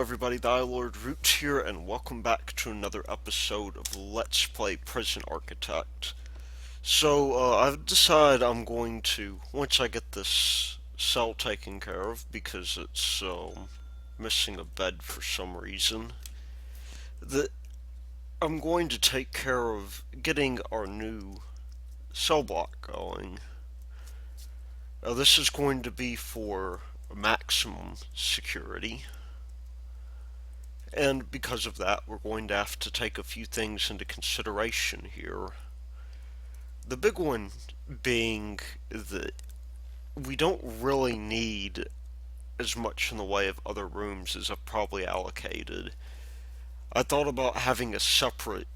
Everybody, Lord Root here, and welcome back to another episode of Let's Play Prison Architect. I've decided I'm going to, once I get this cell taken care of, because it's missing a bed for some reason, that I'm going to take care of getting our new cell block going. This is going to be for maximum security. And because of that, we're going to have to take a few things into consideration here. The big one being that we don't really need as much in the way of other rooms as I've probably allocated. I thought about having a separate,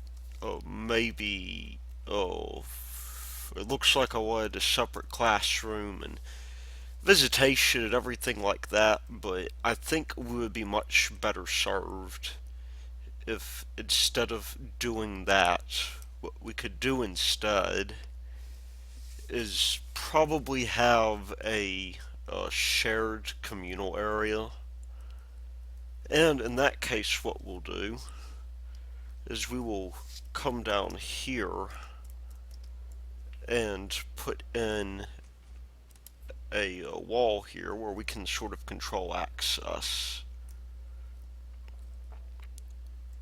maybe, it looks like I wanted a separate classroom and visitation and everything like that, but I think we would be much better served if instead of doing that, what we could do instead is probably have a shared communal area. And in that case, what we'll do is we will come down here and put in a wall here where we can sort of control access.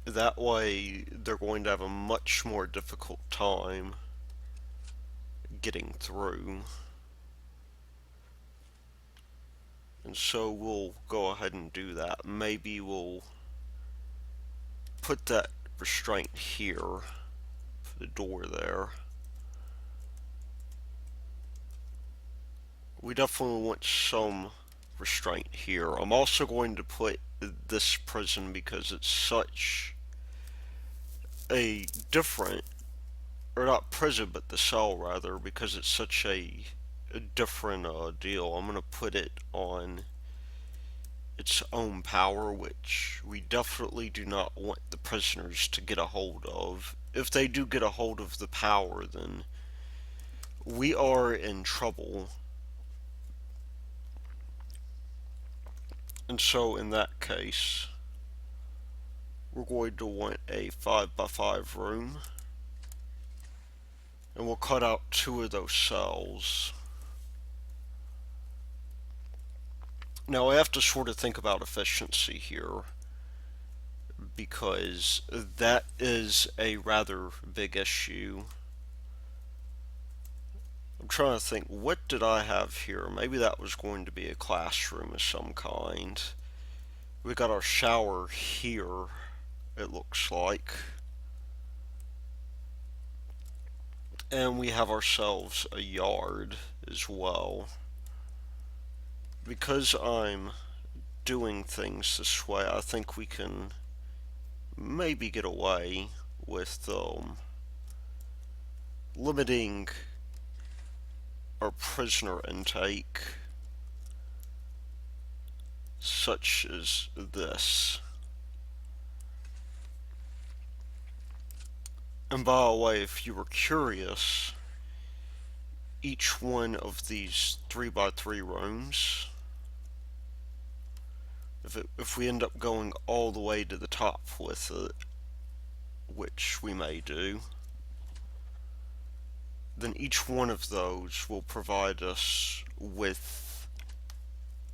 That way, they're going to have a much more difficult time getting through. And so we'll go ahead and do that. Maybe we'll put that restraint here for the door there. We definitely want some restraint here. I'm also going to put this prison because it's such a different, or not prison, but the cell rather, because it's such a different deal. I'm going to put it on its own power, which we definitely do not want the prisoners to get a hold of. If they do get a hold of the power, then we are in trouble. And so in that case, we're going to want a 5x5 room. And we'll cut out 2 of those cells. Now I have to sort of think about efficiency here, because that is a rather big issue. I'm trying to think, what did I have here? Maybe that was going to be a classroom of some kind. We got our shower here, it looks like. And we have ourselves a yard as well. Because I'm doing things this way, I think we can maybe get away with limiting our prisoner intake, such as this. And by the way, if you were curious, each one of these 3x3 rooms, if we end up going all the way to the top with it, which we may do, then each one of those will provide us with,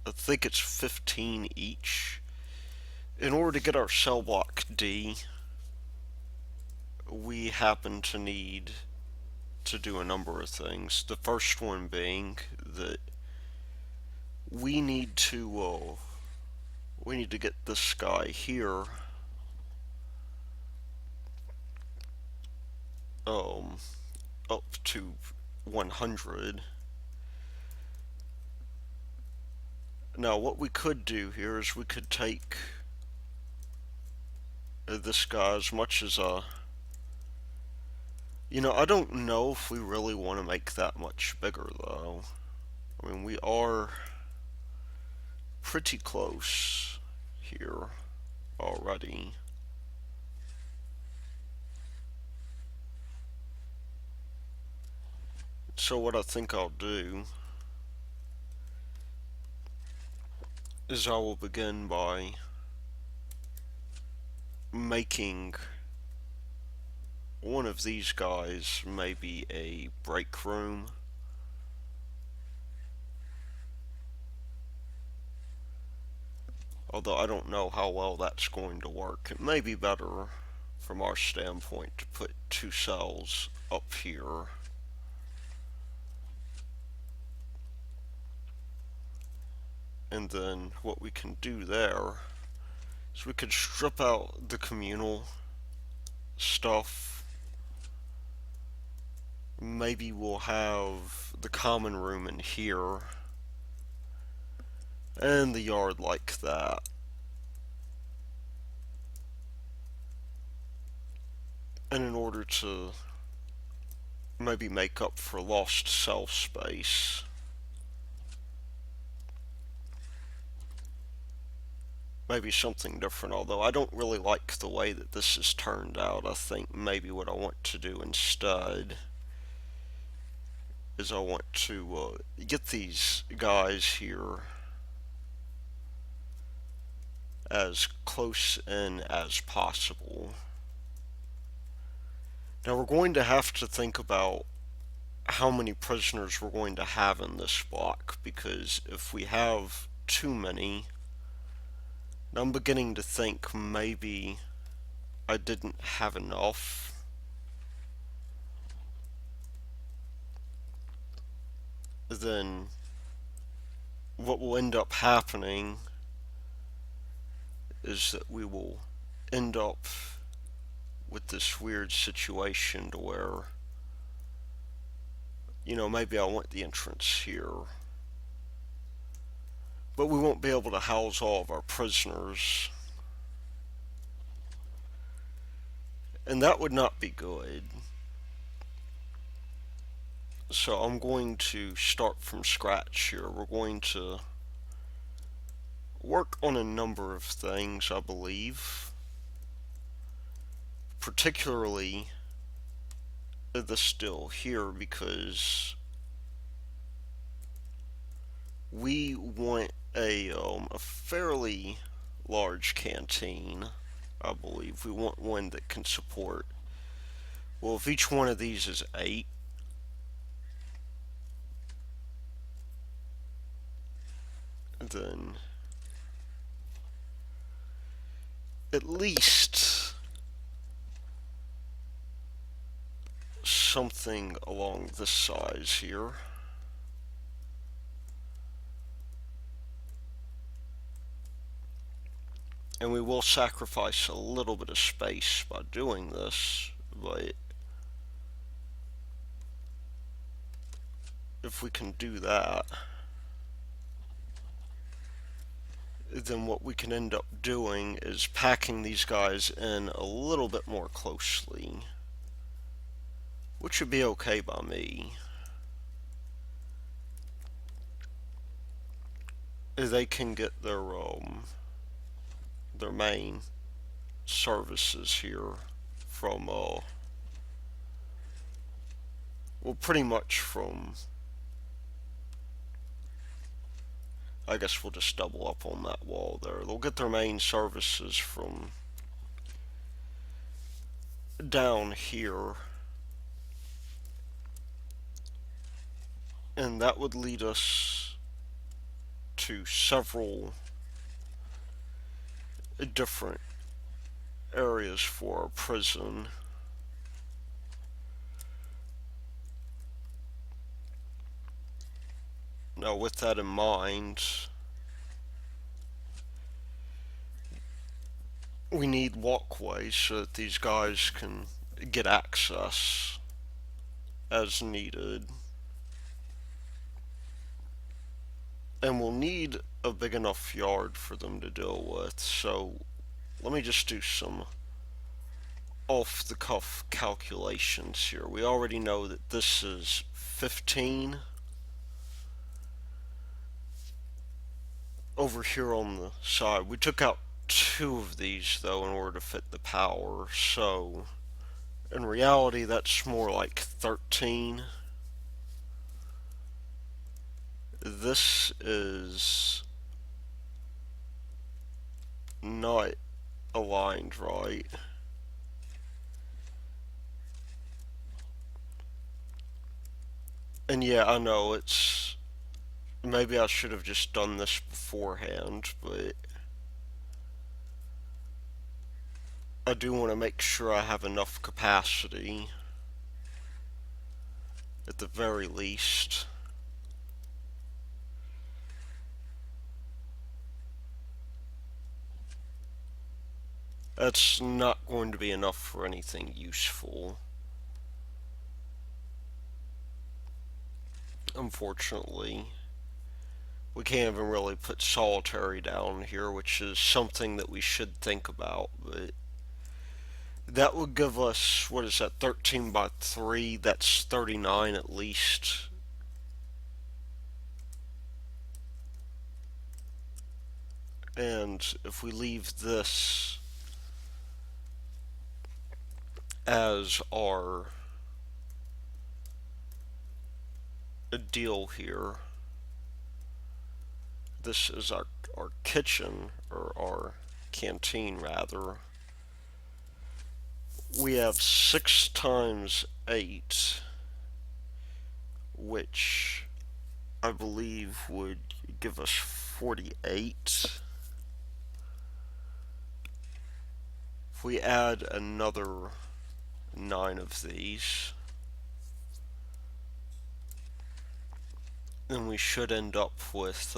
I think it's 15 each. In order to get our cell block D, we happen to need to do a number of things. The first one being that we need to get this guy here up to 100. Now what we could do here is we could take this guy as much as I don't know if we really want to make that much bigger though. I mean, we are pretty close here already. So what I think I'll do is I will begin by making one of these guys maybe a break room. Although I don't know how well that's going to work. It may be better from our standpoint to put two cells up here. And then what we can do there is we could strip out the communal stuff. Maybe we'll have the common room in here and the yard like that. And in order to maybe make up for lost cell space, maybe something different, although I don't really like the way that this has turned out. I think maybe what I want to do instead is I want to get these guys here as close in as possible. Now we're going to have to think about how many prisoners we're going to have in this block, because if we have too many, I'm beginning to think maybe I didn't have enough. Then what will end up happening is that we will end up with this weird situation to where, maybe I want the entrance here, but we won't be able to house all of our prisoners, and that would not be good. So I'm going to start from scratch here. We're going to work on a number of things, I believe, particularly the still here, because we want a fairly large canteen. I believe we want one that can support, well, if each one of these is 8, then at least something along this size here. And we will sacrifice a little bit of space by doing this, but if we can do that, then what we can end up doing is packing these guys in a little bit more closely, which would be okay by me. They can get their main services here from well, pretty much from, I guess we'll just double up on that wall there. They'll get their main services from down here, and that would lead us to several different areas for our prison. Now, with that in mind, we need walkways so that these guys can get access as needed. And we'll need a big enough yard for them to deal with, so let me just do some off-the-cuff calculations here. We already know that this is 15. Over here on the side, we took out 2 of these though in order to fit the power, so in reality that's more like 13. This is not aligned right. And yeah, I know it's maybe I should have just done this beforehand, but I do want to make sure I have enough capacity at the very least. That's not going to be enough for anything useful, unfortunately. We can't even really put solitary down here, which is something that we should think about, but that would give us, what is that, 13 by 3? That's 39 at least. And if we leave this as our deal here, this is our kitchen, or our canteen rather. We have 6 times 8, which I believe would give us 48. If we add another 9 of these, then we should end up with,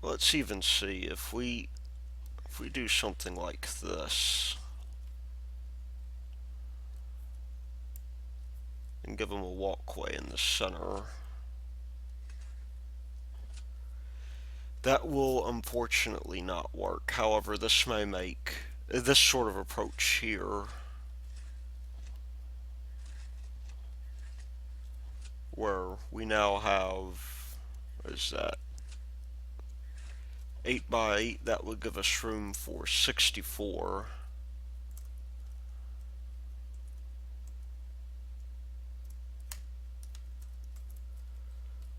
let's even see, if we do something like this and give them a walkway in the center, that will unfortunately not work. However, this may make this sort of approach here, where we now have, what is that, 8 by 8, that would give us room for 64.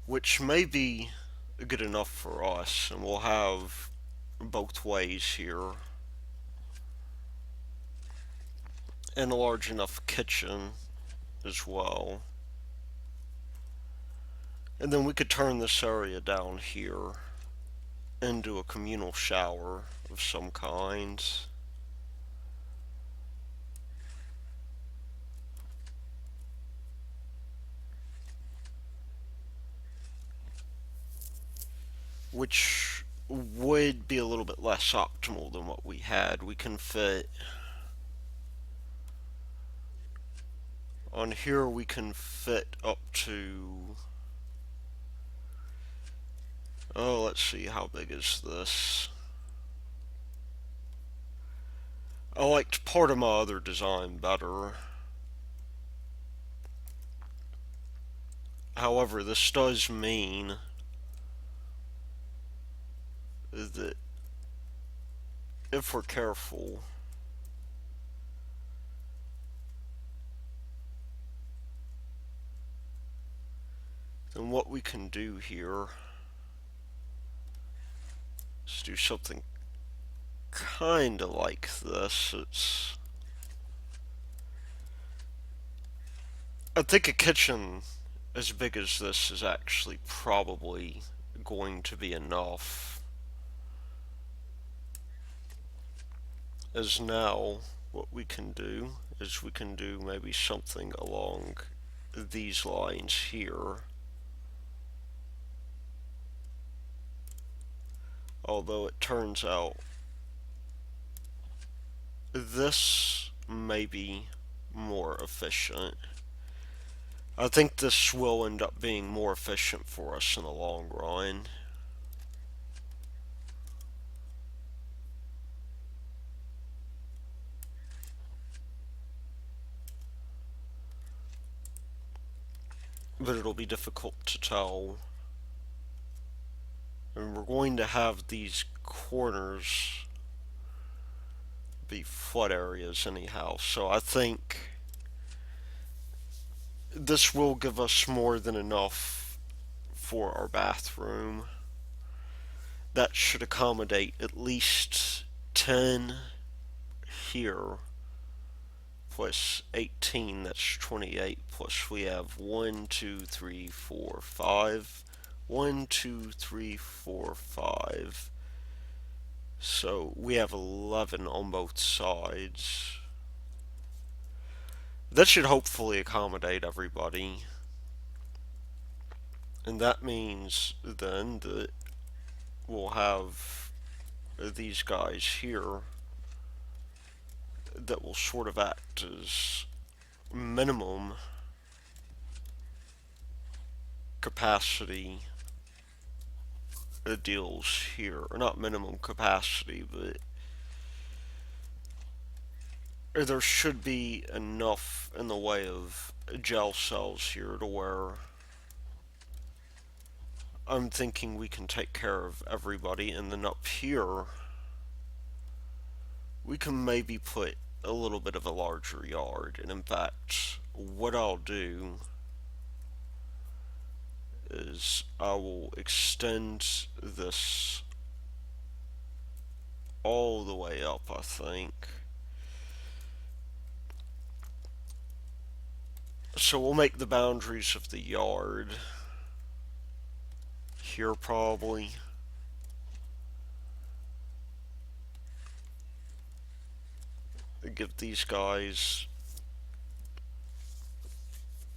Which may be good enough for us, and we'll have both ways here. And a large enough kitchen as well. And then we could turn this area down here into a communal shower of some kind. Which would be a little bit less optimal than what we had. We can fit on here, we can fit up to, oh, let's see, how big is this? I liked part of my other design better. However, this does mean that if we're careful, then what we can do here is do something kind of like this. I think a kitchen as big as this is actually probably going to be enough. As now, what we can do is we can do maybe something along these lines here. Although it turns out this may be more efficient. I think this will end up being more efficient for us in the long run. But it'll be difficult to tell. And we're going to have these corners be flood areas anyhow, so I think this will give us more than enough for our bathroom. that should accommodate at least 10 here, plus 18, that's 28, plus we have 1, 2, 3, 4, 5. 1, 2, 3, 4, 5. So we have 11 on both sides. That should hopefully accommodate everybody. And that means then that we'll have these guys here that will sort of act as minimum capacity deals here. Or not minimum capacity, but there should be enough in the way of jail cells here to where I'm thinking we can take care of everybody. And then up here, we can maybe put a little bit of a larger yard. And in fact, what I'll do is I will extend this all the way up, I think. So we'll make the boundaries of the yard here probably. Give these guys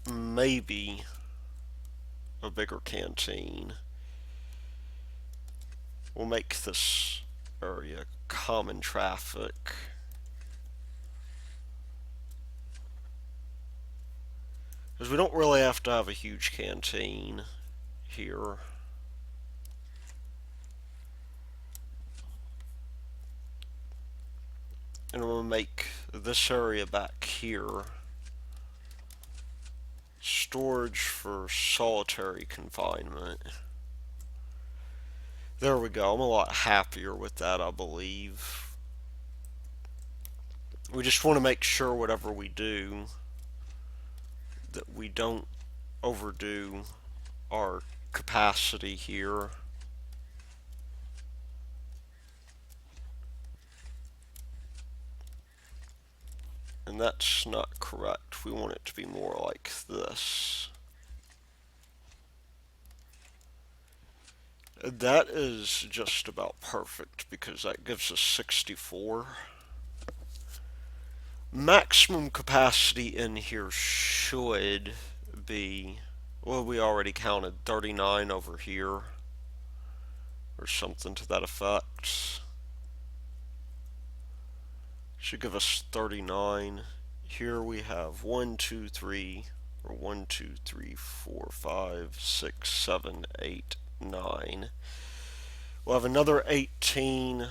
maybe a bigger canteen. We'll make this area common traffic. Because we don't really have to have a huge canteen here. And we'll make this area back here storage for solitary confinement. There we go. I'm a lot happier with that, I believe. We just want to make sure whatever we do that we don't overdo our capacity here. And that's not correct. We want it to be more like this. That is just about perfect because that gives us 64. Maximum capacity in here should be, well, we already counted 39 over here or something to that effect. Should give us 39. Here we have 1, 2, 3, or 1, 2, 3, 4, 5, 6, 7, 8, 9. We'll have another 18,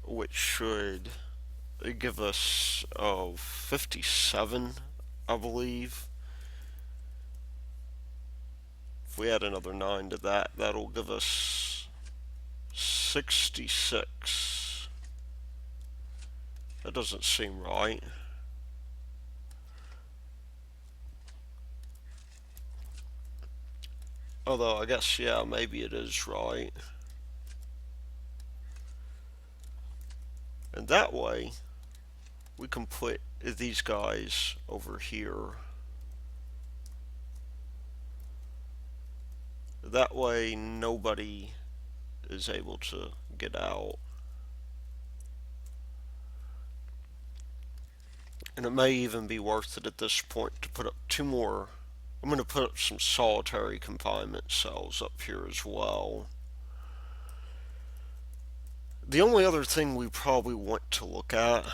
which should give us 57, I believe. If we add another 9 to that, that'll give us 66. That doesn't seem right. Although, I guess, yeah, maybe it is right. And that way, we can put these guys over here. That way, nobody is able to get out. And it may even be worth it at this point to put up 2 more. I'm going to put up some solitary confinement cells up here as well. The only other thing we probably want to look at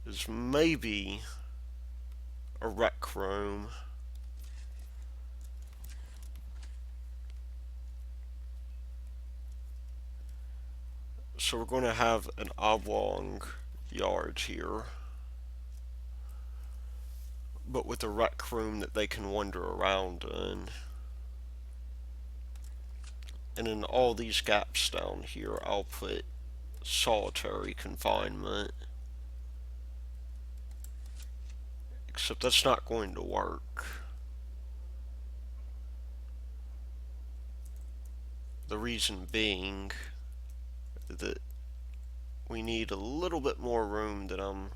is maybe a rec room. So we're going to have an oblong yard here, but with a rec room that they can wander around in. And in all these gaps down here, I'll put solitary confinement. Except that's not going to work. The reason being, that we need a little bit more room than I'm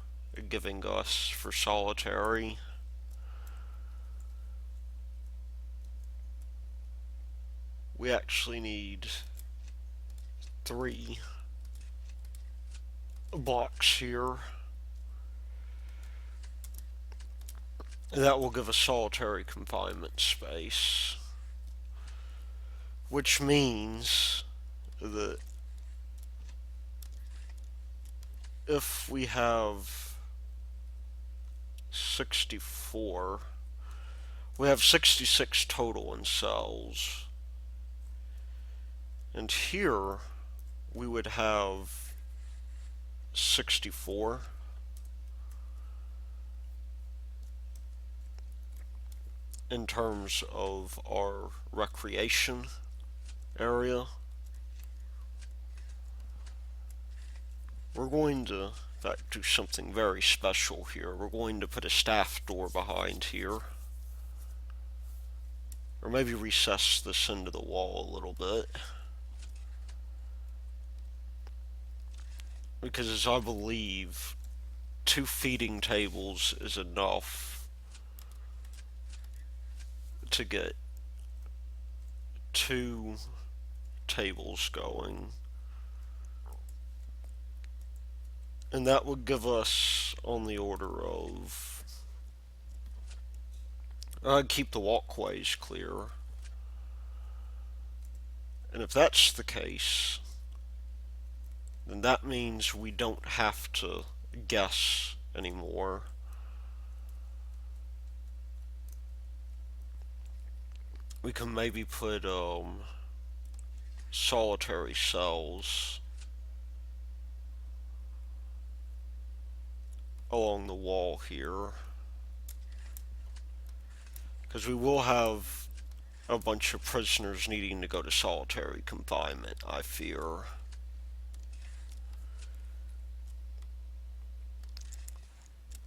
giving us for solitary. We actually need 3 blocks here. That will give us solitary confinement space, which means that if we have 64, we have 66 total in cells. And here we would have 64. In terms of our recreation area. We're going to, in fact, do something very special here. We're going to put a staff door behind here. Or maybe recess this into the wall a little bit. Because as I believe, 2 feeding tables is enough to get 2 tables going. And that would give us on the order of... I'd keep the walkways clear. And if that's the case, then that means we don't have to guess anymore. We can maybe put solitary cells along the wall here, because we will have a bunch of prisoners needing to go to solitary confinement, I fear.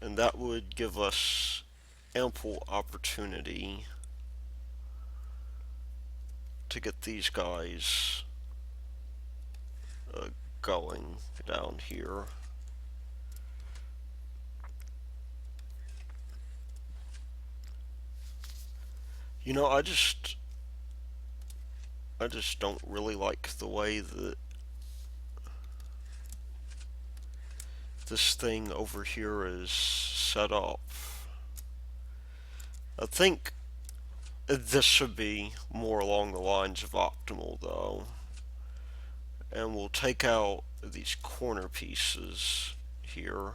And that would give us ample opportunity to get these guys going down here. You know, I just don't really like the way that this thing over here is set up. I think this should be more along the lines of optimal, though. And we'll take out these corner pieces here.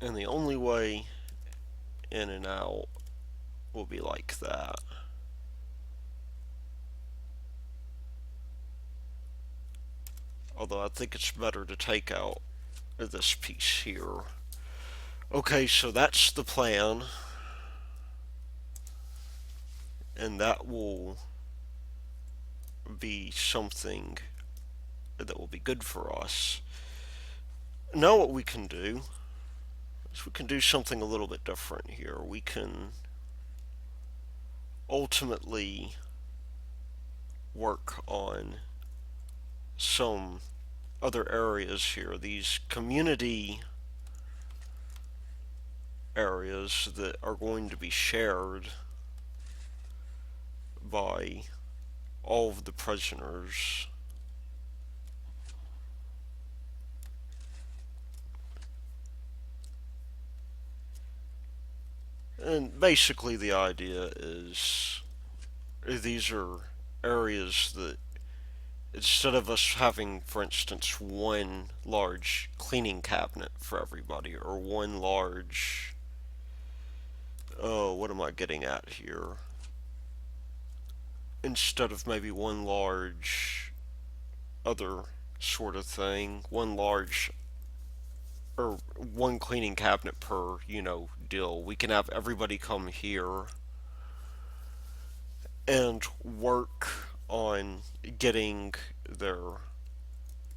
And the only way in and out will be like that. Although I think it's better to take out this piece here. Okay, so that's the plan. And that will be something that will be good for us. Now what we can do is we can do something a little bit different here. We can ultimately work on some other areas here, these community areas that are going to be shared by all of the prisoners. And basically the idea is these are areas that instead of us having, for instance, one large cleaning cabinet for everybody, or one large, oh, what am I getting at here? Instead of maybe one large other sort of thing, one large, or one cleaning cabinet per, deal, we can have everybody come here and work on getting their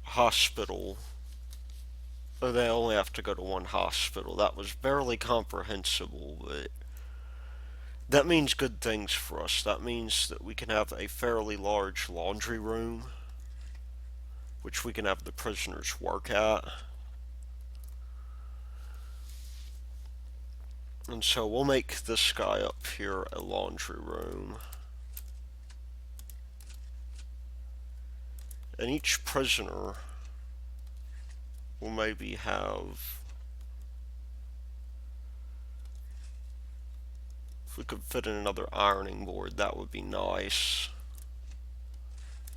hospital. Or they only have to go to one hospital. That was barely comprehensible, but That means good things for us. That means that we can have a fairly large laundry room, which we can have the prisoners work at. And so we'll make this guy up here a laundry room. And each prisoner will maybe have, if we could fit in another ironing board, that would be nice.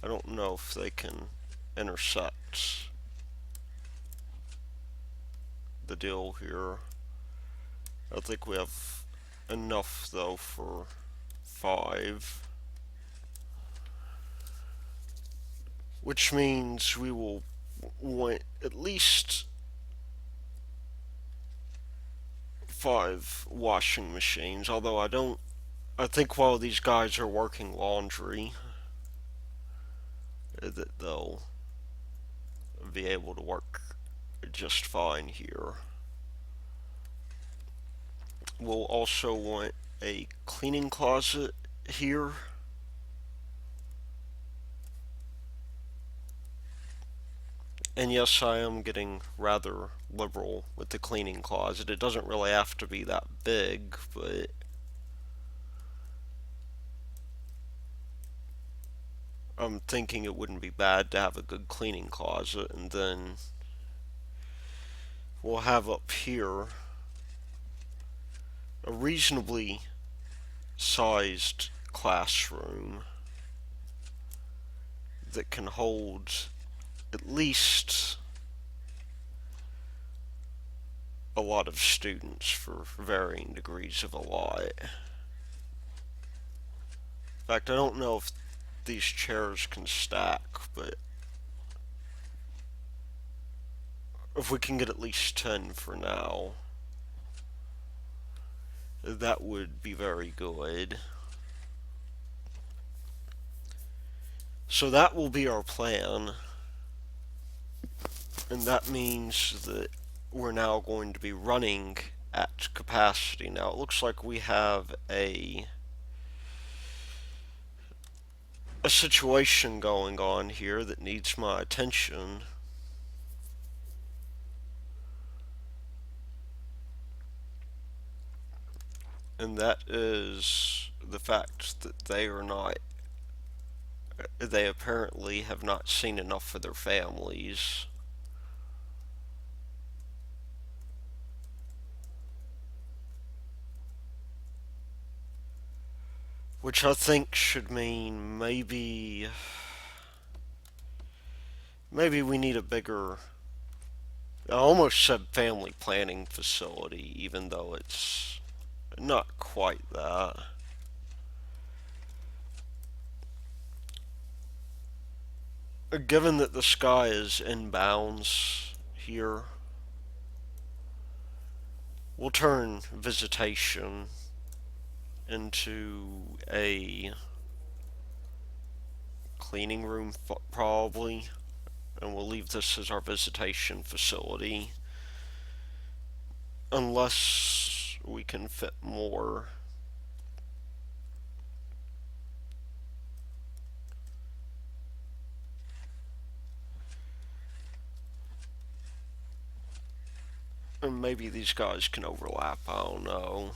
I don't know if they can intersect the deal here. I think we have enough though for 5. Which means we will want at least 5 washing machines, although I think while these guys are working laundry, that they'll be able to work just fine here. We'll also want a cleaning closet here. And yes, I am getting rather liberal with the cleaning closet. It doesn't really have to be that big, but I'm thinking it wouldn't be bad to have a good cleaning closet. And then we'll have up here a reasonably sized classroom that can hold at least a lot of students for varying degrees of a lot. In fact, I don't know if these chairs can stack, but if we can get at least 10 for now, that would be very good. So that will be our plan, and that means that we're now going to be running at capacity. Now it looks like we have a situation going on here that needs my attention. And that is the fact that they apparently have not seen enough for their families. Which I think should mean maybe we need a bigger, I almost said family planning facility, even though it's not quite that. Given that the sky is inbounds here, we'll turn visitation into a cleaning room, probably, and we'll leave this as our visitation facility, unless we can fit more. And maybe these guys can overlap, I don't know.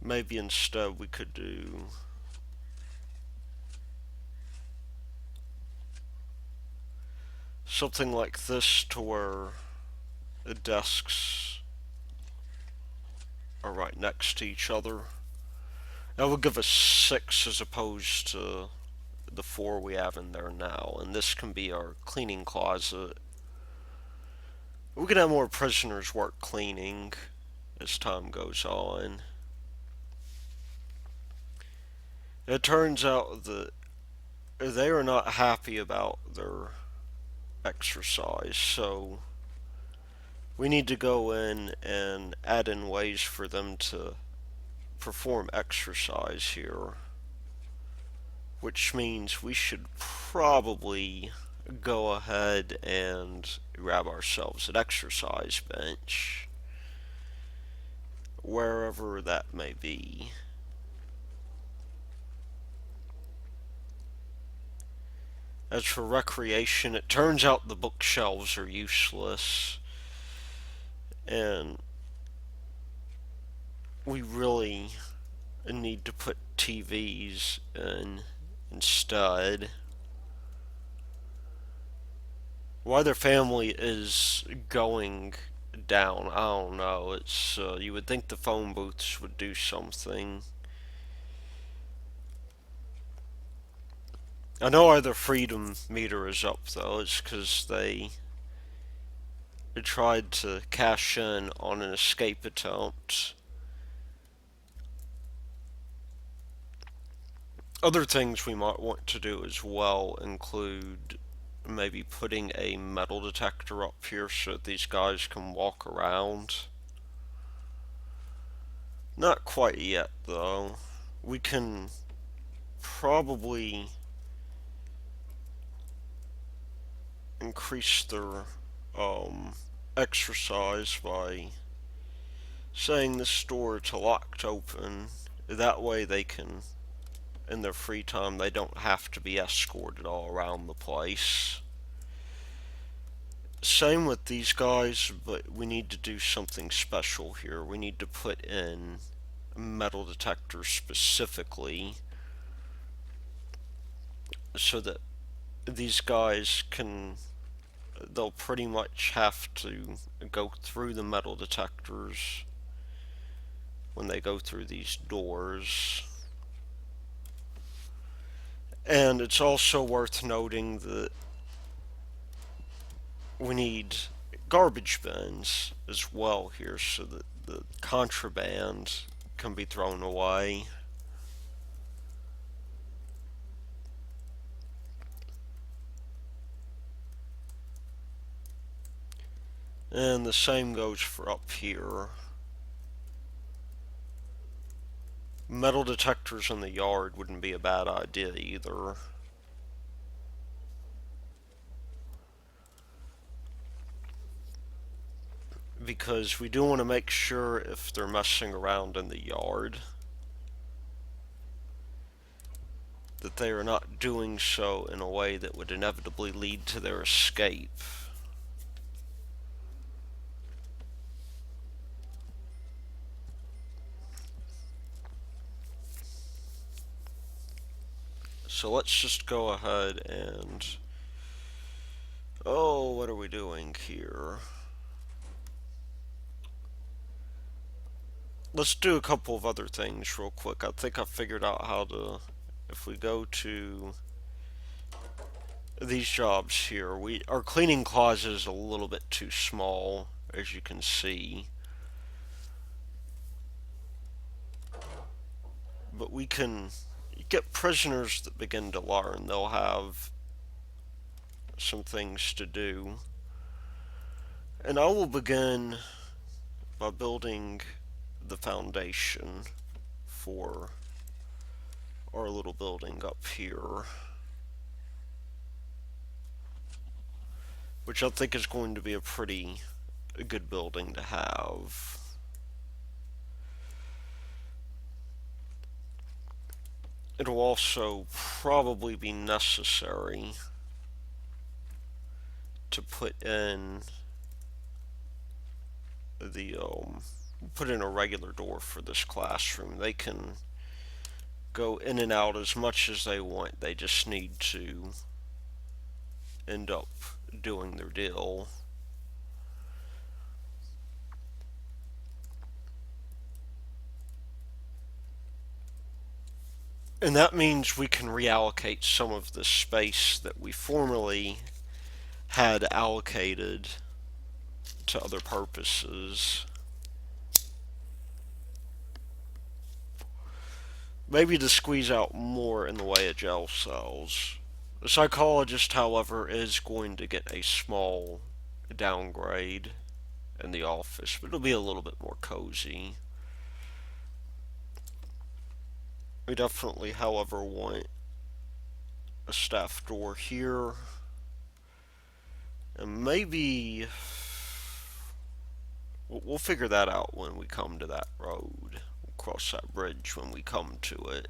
Maybe instead we could do something like this to where the desks are right next to each other. That would give us 6 as opposed to the 4 we have in there now. And this can be our cleaning closet. We can have more prisoners work cleaning as time goes on. It turns out that they are not happy about their exercise, so we need to go in and add in ways for them to perform exercise here, which means we should probably go ahead and grab ourselves an exercise bench, wherever that may be. As for recreation, it turns out the bookshelves are useless, and we really need to put TVs in instead. Why their family is going down, I don't know. It's you would think the phone booths would do something. I know why their freedom meter is up though. It's because they tried to cash in on an escape attempt. Other things we might want to do as well include maybe putting a metal detector up here so that these guys can walk around. Not quite yet, though. We can probably increase their exercise by saying this door to locked open. That way they can, in their free time, they don't have to be escorted all around the place. Same with these guys, but we need to do something special here. We need to put in metal detectors specifically so that these guys can, they'll pretty much have to go through the metal detectors when they go through these doors. And it's also worth noting that we need garbage bins as well here so that the contraband can be thrown away. And the same goes for up here. Metal detectors in the yard wouldn't be a bad idea either. Because we do want to make sure if they're messing around in the yard that they are not doing so in a way that would inevitably lead to their escape. So let's just go ahead and... Oh, what are we doing here? Let's do a couple of other things real quick. I think I figured out how to... If we go to these jobs here, our cleaning closet is a little bit too small, as you can see. But we can get prisoners that begin to learn. They'll have some things to do. And I will begin by building the foundation for our little building up here, which I think is going to be a pretty good building to have. It'll also probably be necessary to put in the put in a regular door for this classroom. They can go in and out as much as they want. They just need to end up doing their deal. And that means we can reallocate some of the space that we formerly had allocated to other purposes. Maybe to squeeze out more in the way of jail cells. The psychologist, however, is going to get a small downgrade in the office, but it'll be a little bit more cozy. We definitely, however, want a staff door here. And maybe We'll figure that out when we come to that road. We'll cross that bridge when we come to it.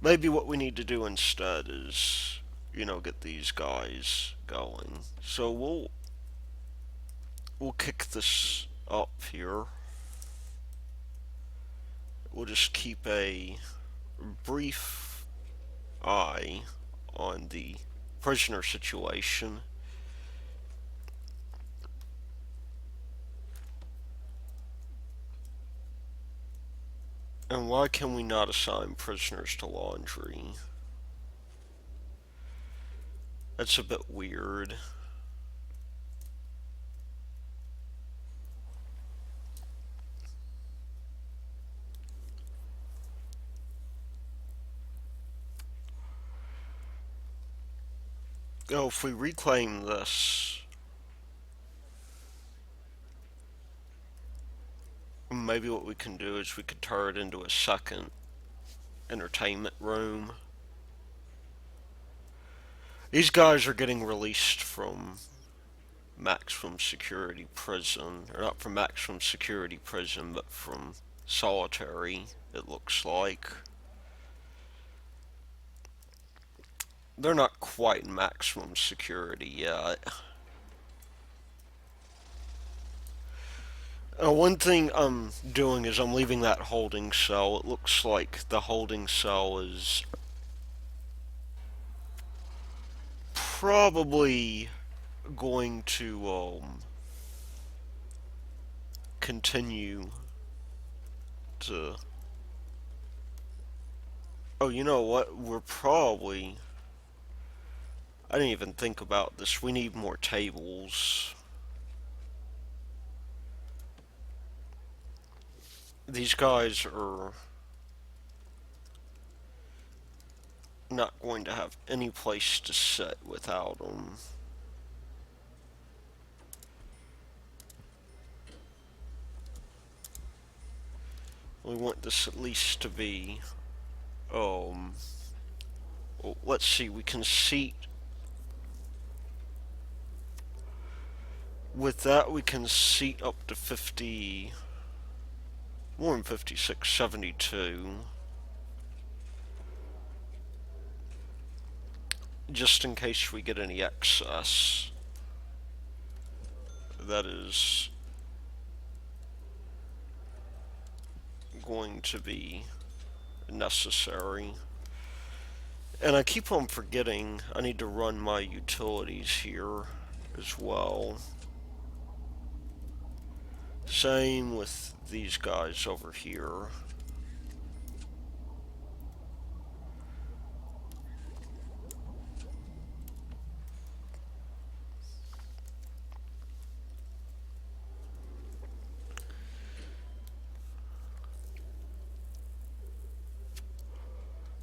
Maybe what we need to do instead is, get these guys going. So we'll kick this up here. We'll just keep a brief eye on the prisoner situation. And why can we not assign prisoners to laundry? That's a bit weird. Oh, if we reclaim this, maybe what we can do is we could turn it into a second entertainment room. These guys are getting released from maximum security prison, or not from maximum security prison, but from solitary, it looks like. They're not quite in maximum security yet. One thing I'm doing is I'm leaving that holding cell. It looks like the holding cell is probably going to continue to. Oh, you know what? We're probably. I didn't even think about this. We need more tables. These guys are not going to have any place to sit without them. We want this at least to be, well, let's see, we can seat, with that we can seat up to 50, more than 56, 72. Just in case we get any excess. That is going to be necessary. And I keep on forgetting I need to run my utilities here as well. Same with these guys over here.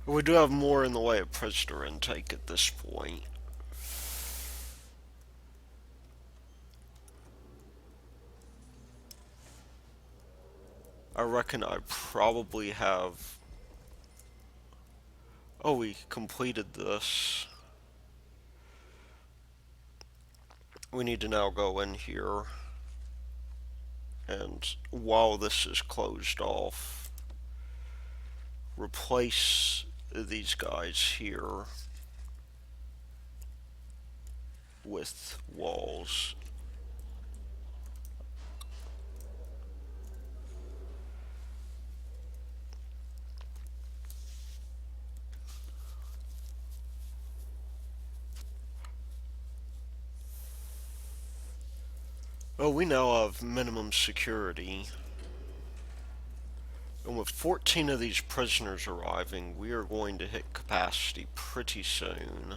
We do have more in the way of prisoner intake at this point. I reckon I probably have. Oh, we completed this. We need to now go in here. And while this is closed off, replace these guys here with walls. Oh, we now have minimum security. And with 14 of these prisoners arriving, we are going to hit capacity pretty soon.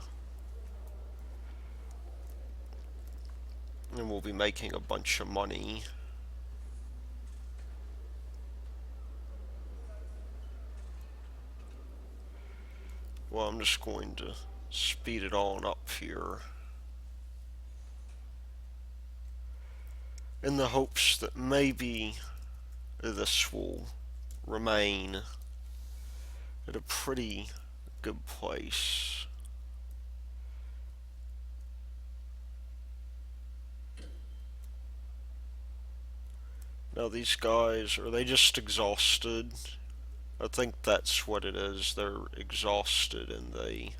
And we'll be making a bunch of money. Well, I'm just going to speed it on up here. In the hopes that maybe this will remain at a pretty good place. Now, these guys, are they just exhausted? I think that's what it is. They're exhausted and they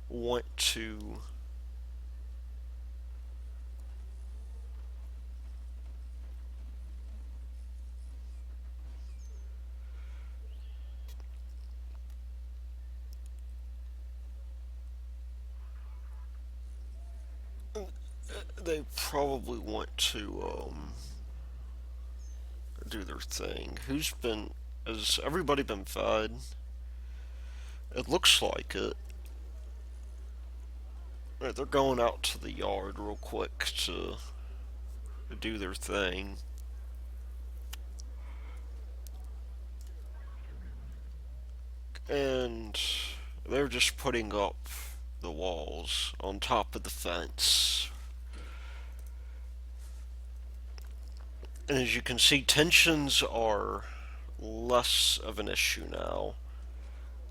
want to. They probably want to do their thing. Who's been? Has everybody been fed? It looks like it. Right, they're going out to the yard real quick to do their thing. And they're just putting up the walls on top of the fence. And as you can see, tensions are less of an issue now,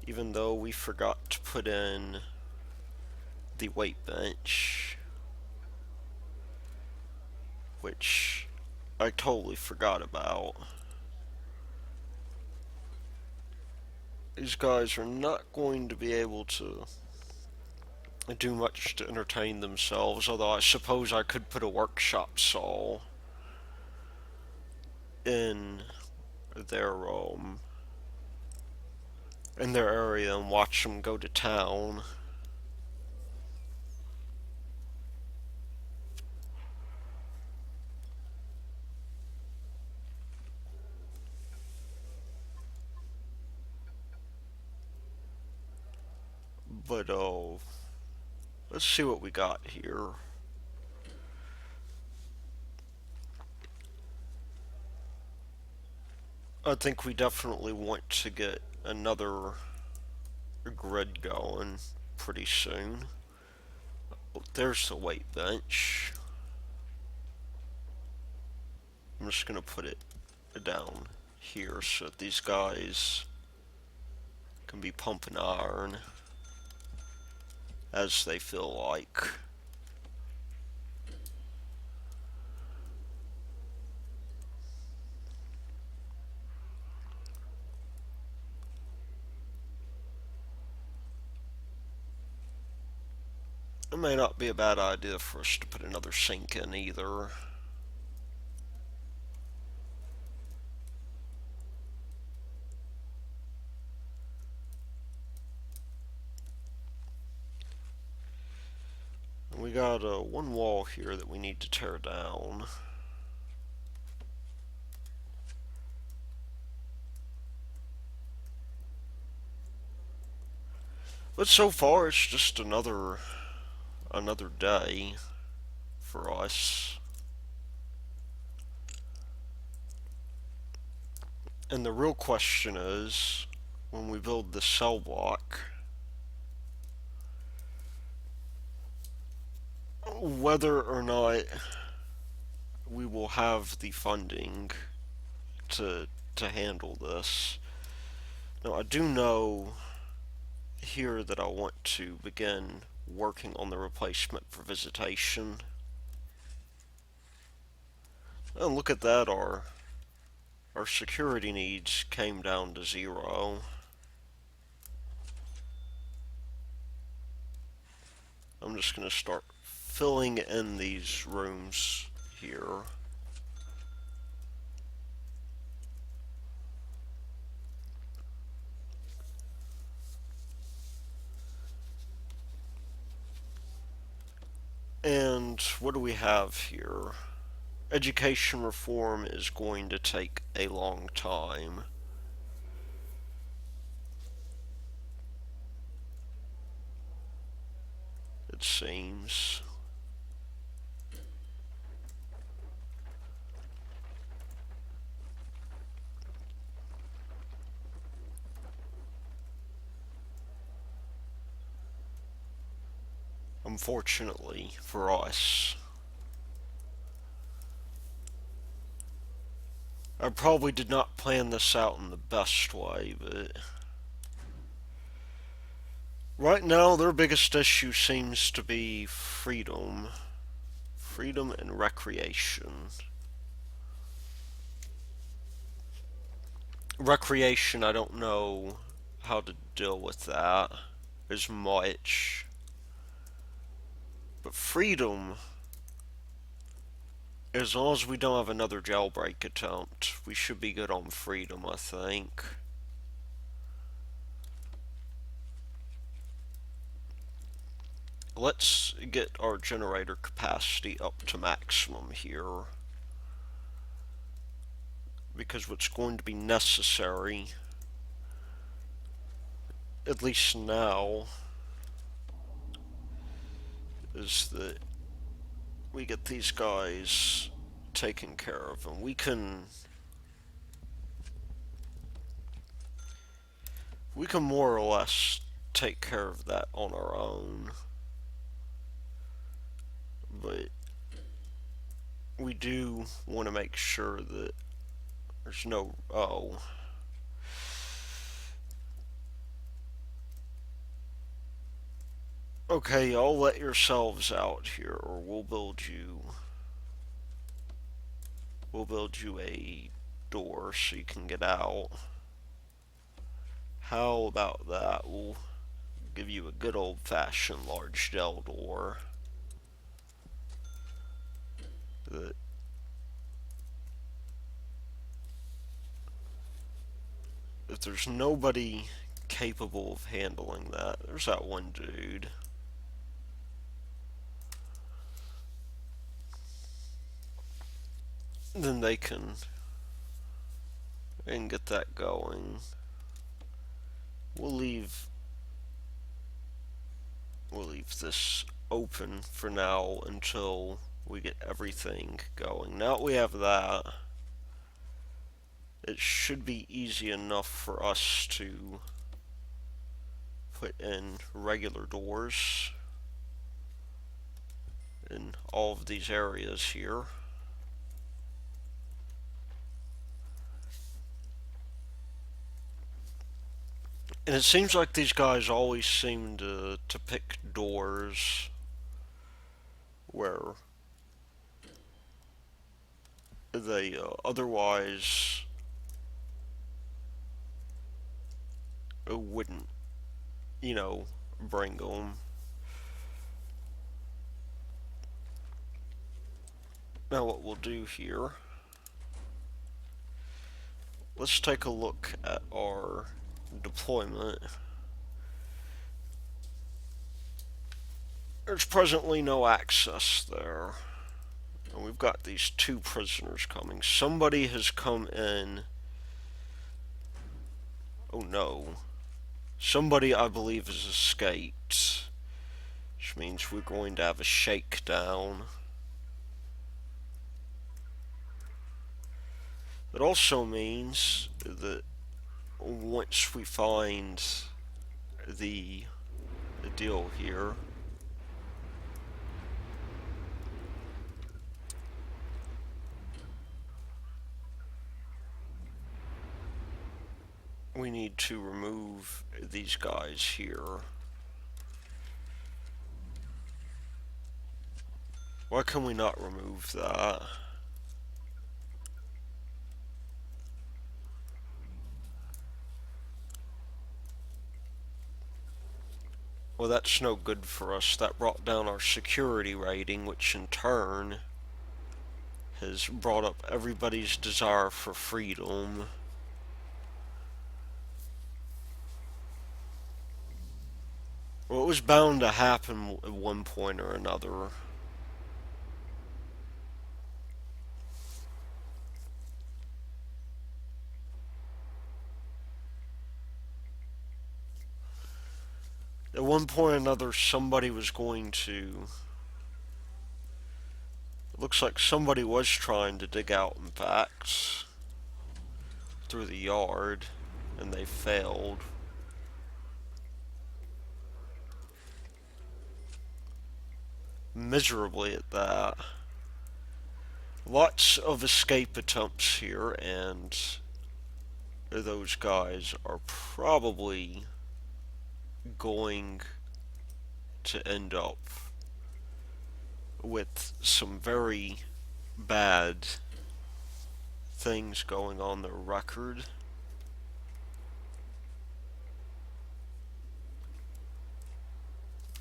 even though we forgot to put in the weight bench, which I totally forgot about. These guys are not going to be able to do much to entertain themselves, although I suppose I could put a workshop saw in their in their area and watch them go to town. But let's see what we got here. I think we definitely want to get another grid going pretty soon. Oh, there's the weight bench. I'm just gonna put it down here so that these guys can be pumping iron as they feel like. It may not be a bad idea for us to put another sink in either. We got one wall here that we need to tear down. But so far it's just another day for us. And the real question is, when we build the cell block, whether or not we will have the funding to handle this. Now, I do know here that I want to begin working on the replacement for Visitation. And look at that, our security needs came down to 0. I'm just going to start filling in these rooms here. And what do we have here? Education reform is going to take a long time. It seems. Unfortunately for us. I probably did not plan this out in the best way, but right now their biggest issue seems to be freedom. Freedom and recreation. Recreation, I don't know how to deal with that as much. But freedom, as long as we don't have another jailbreak attempt, we should be good on freedom, I think. Let's get our generator capacity up to maximum here, because what's going to be necessary, at least now, is that we get these guys taken care of, and we can more or less take care of that on our own. But we do want to make sure that there's no. Oh. Okay, y'all let yourselves out here, or we'll build you. We'll build you a door so you can get out. How about that? We'll give you a good old fashioned large cell door. That if there's nobody capable of handling that, there's that one dude. Then they can get that going. We'll leave we'll leave this open for now until we get everything going. Now that we have that, it should be easy enough for us to put in regular doors in all of these areas here. And it seems like these guys always seem to pick doors where they otherwise wouldn't, bring them. Now what we'll do here, let's take a look at our deployment. There's presently no access there. And we've got these two prisoners coming. Somebody has come in. Oh no. Somebody, I believe, has escaped. Which means we're going to have a shakedown. It also means that once we find the deal here, we need to remove these guys here. Why can we not remove that? Well, that's no good for us. That brought down our security rating, which in turn has brought up everybody's desire for freedom. Well, it was bound to happen at one point or another. At one point or another, somebody was going to. It looks like somebody was trying to dig out, in fact, through the yard, and they failed. Miserably at that. Lots of escape attempts here, and those guys are probably going to end up with some very bad things going on their record.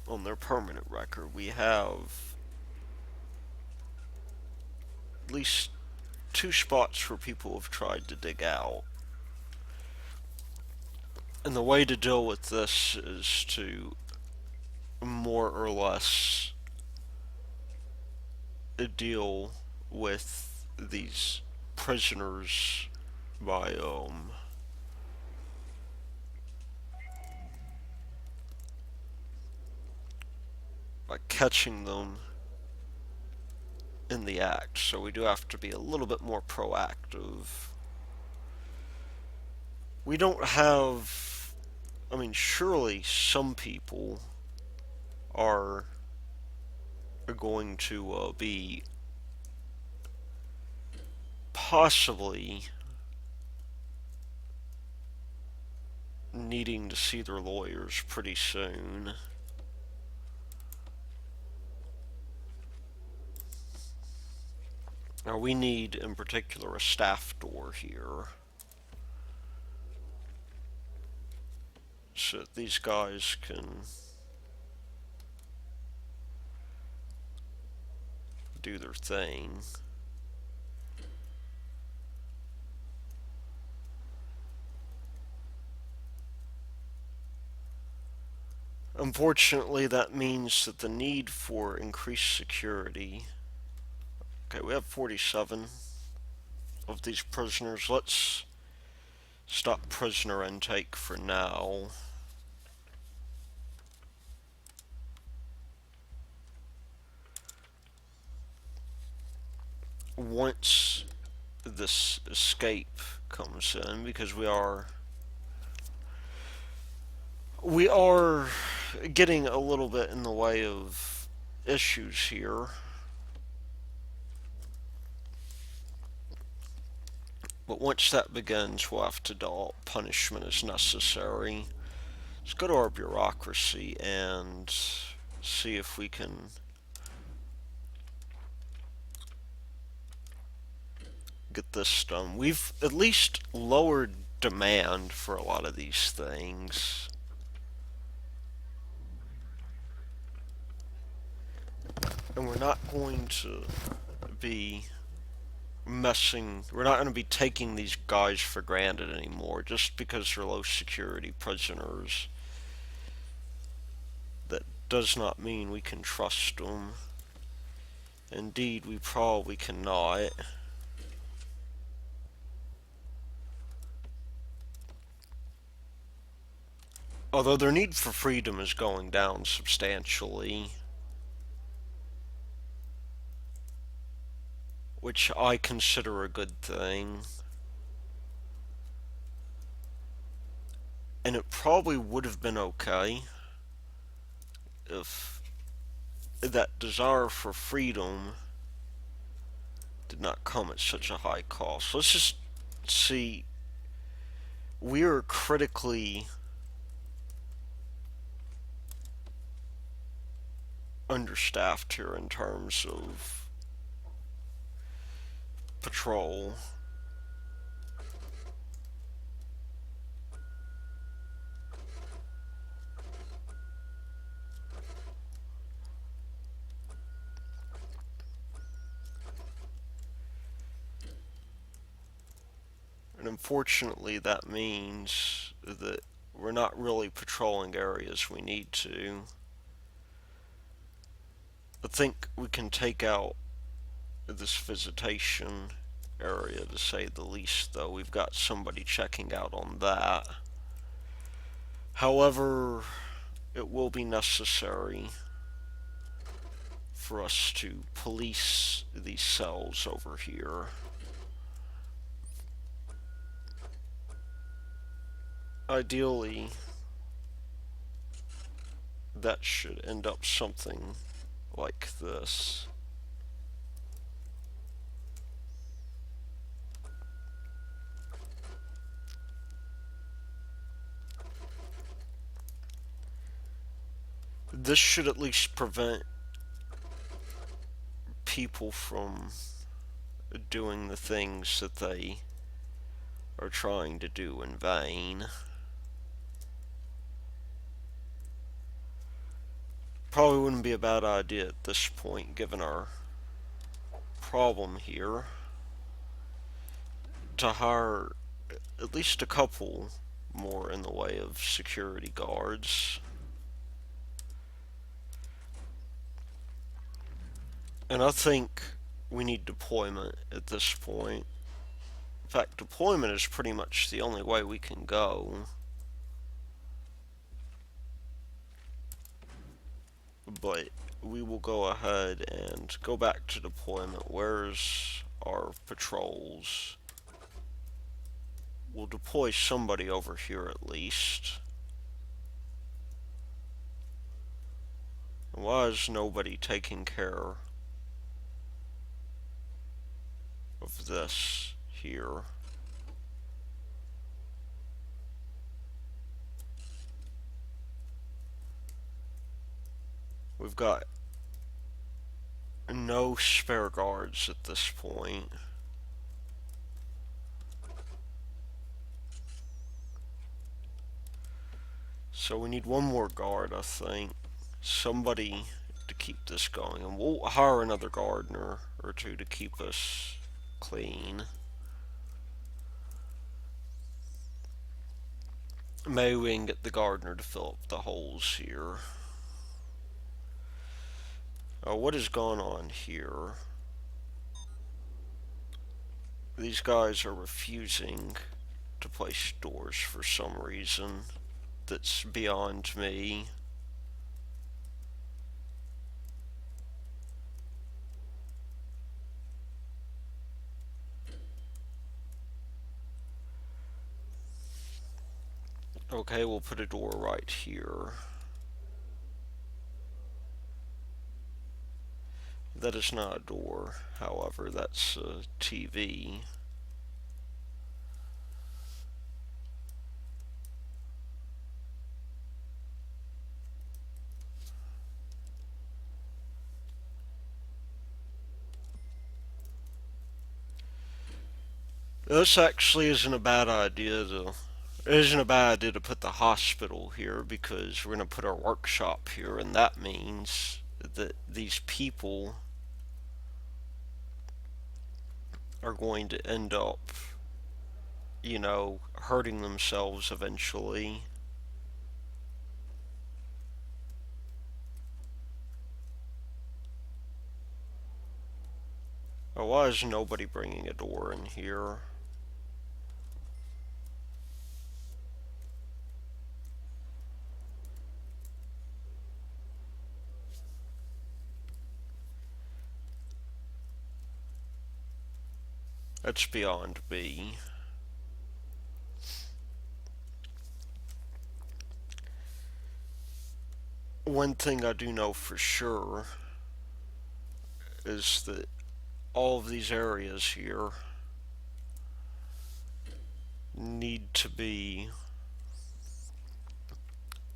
on their permanent record. We have at least two spots where people have tried to dig out. And the way to deal with this is to more or less deal with these prisoners by catching them in the act. So we do have to be a little bit more proactive. We don't have, I mean, surely some people are going to be possibly needing to see their lawyers pretty soon. Now, we need, in particular, a staff door here, so that these guys can do their thing. Unfortunately, that means that the need for increased security. Okay, we have 47 of these prisoners. Let's stop prisoner intake for now. Once this escape comes in, because we are getting a little bit in the way of issues here. But once that begins, we'll have to do punishment as necessary. Let's go to our bureaucracy and see if we can get this done. We've at least lowered demand for a lot of these things. And we're not going to be we're not going to be taking these guys for granted anymore just because they're low security prisoners. That does not mean we can trust them. Indeed, we probably cannot. Although their need for freedom is going down substantially, which I consider a good thing. And it probably would have been okay if that desire for freedom did not come at such a high cost. Let's just see. We are critically understaffed here in terms of patrol. And unfortunately, that means that we're not really patrolling areas we need to. I think we can take out this visitation area to say the least, though. We've got somebody checking out on that. However, it will be necessary for us to police these cells over here. Ideally, that should end up something like this. This should at least prevent people from doing the things that they are trying to do in vain. probably wouldn't be a bad idea at this point, given our problem here, to hire at least a couple more in the way of security guards. And I think we need deployment at this point. In fact, deployment is pretty much the only way we can go. But we will go ahead and go back to deployment. Where's our patrols? We'll deploy somebody over here at least. Why is nobody taking care of this here? We've got no spare guards at this point. So we need one more guard, I think. Somebody to keep this going. And we'll hire another gardener or two to keep us clean. Maybe we can get the gardener to fill up the holes here. What is going on here? These guys are refusing to place doors for some reason that's beyond me. Okay, we'll put a door right here. That is not a door, however, that's a TV. This actually isn't a bad idea to It isn't a bad idea to put the hospital here because we're going to put our workshop here, and that means that these people are going to end up, hurting themselves eventually. Why is nobody bringing a door in here? That's beyond me. One thing I do know for sure is that all of these areas here need to be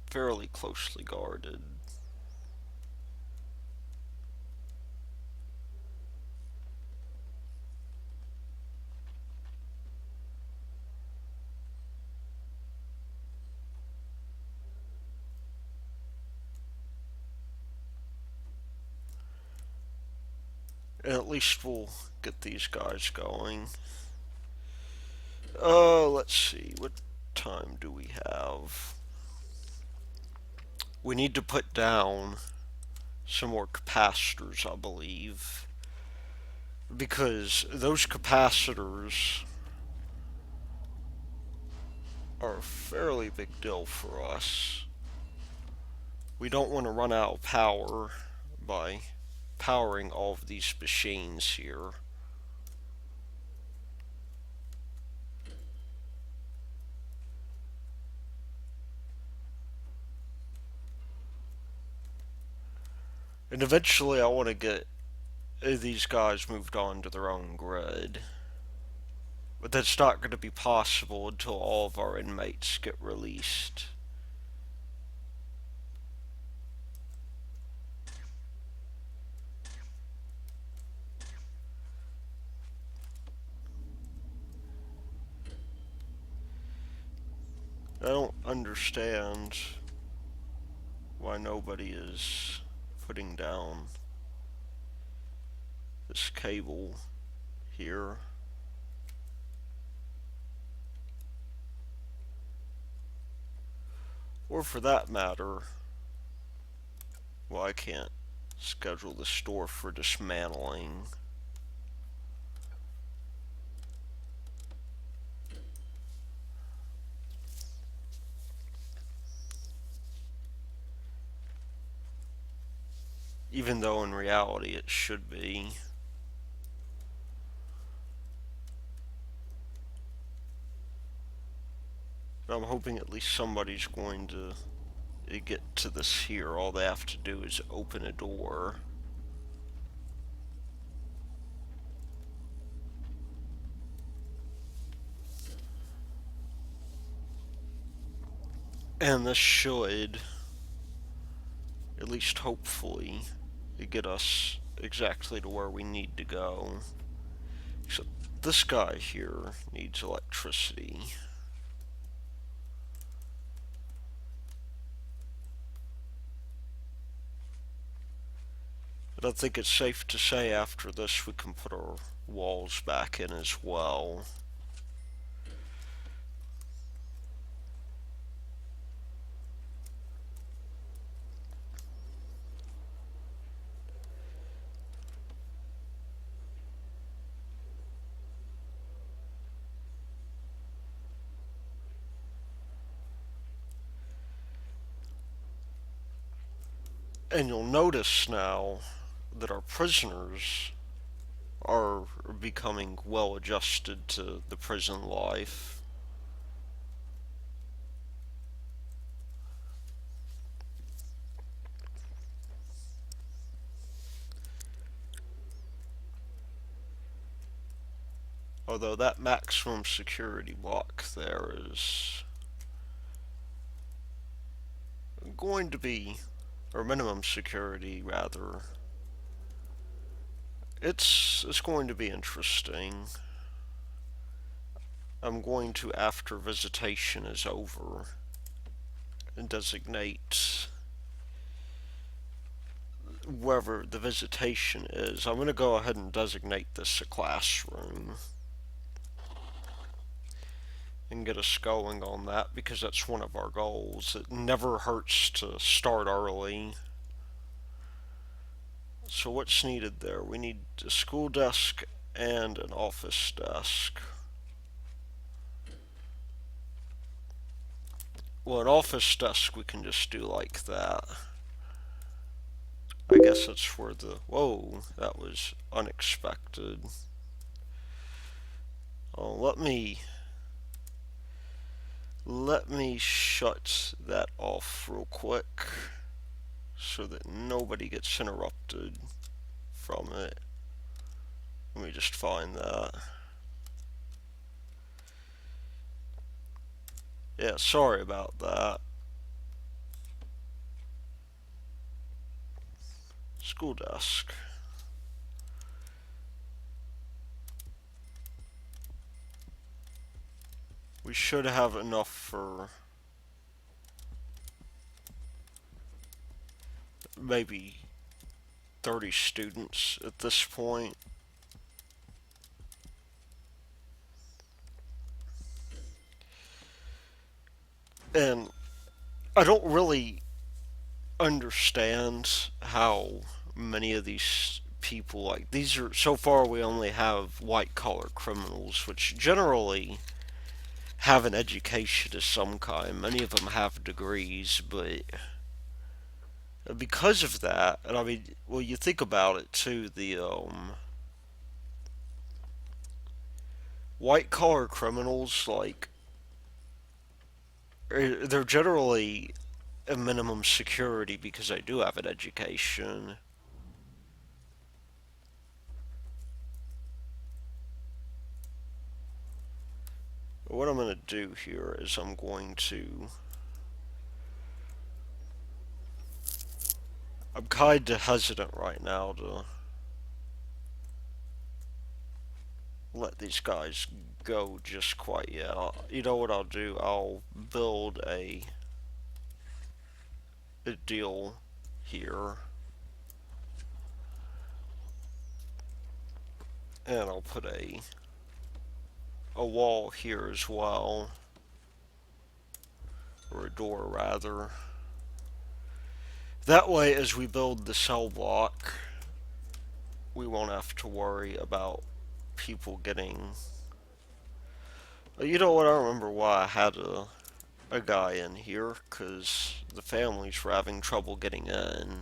fairly closely guarded. And at least we'll get these guys going. Let's see. What time do we have? We need to put down some more capacitors, I believe. Because those capacitors are a fairly big deal for us. We don't want to run out of power by powering all of these machines here. And eventually I want to get these guys moved on to their own grid. But that's not going to be possible until all of our inmates get released. I don't understand why nobody is putting down this cable here. Or for that matter, well, I can't schedule the store for dismantling. Even though in reality it should be. But I'm hoping at least somebody's going to get to this here. All they have to do is open a door. And this should, at least hopefully, get us exactly to where we need to go. Except this guy here needs electricity. But I think it's safe to say after this we can put our walls back in as well. And you'll notice now that our prisoners are becoming well adjusted to the prison life. Although that maximum security block there is going to be, or minimum security rather, it's going to be interesting. I'm going to, after visitation is over, designate wherever the visitation is. I'm going to go ahead and designate this a classroom and get us going on that because that's one of our goals. It never hurts to start early. So what's needed there? We need a school desk and an office desk. Well, an office desk we can just do like that. I guess that's where the... Whoa, that was unexpected. Oh, let me shut that off real quick so that nobody gets interrupted from it. Let me just find that. Yeah, sorry about that. School desk. We should have enough for maybe 30 students at this point. And I don't really understand how many of these people, like, these are, so far we only have white collar criminals, which generally have an education of some kind. Many of them have degrees, but because of that, and I mean, well, you think about it too, the white collar criminals, like, they're generally a minimum security because they do have an education. What I'm going to do here is I'm kind of hesitant right now to let these guys go just quite yet. You know what I'll do? I'll build a deal here. And I'll put a wall here as well, or a door rather. That way, as we build the cell block, we won't have to worry about people getting. You know what? I remember why I had a guy in here, because the families were having trouble getting in.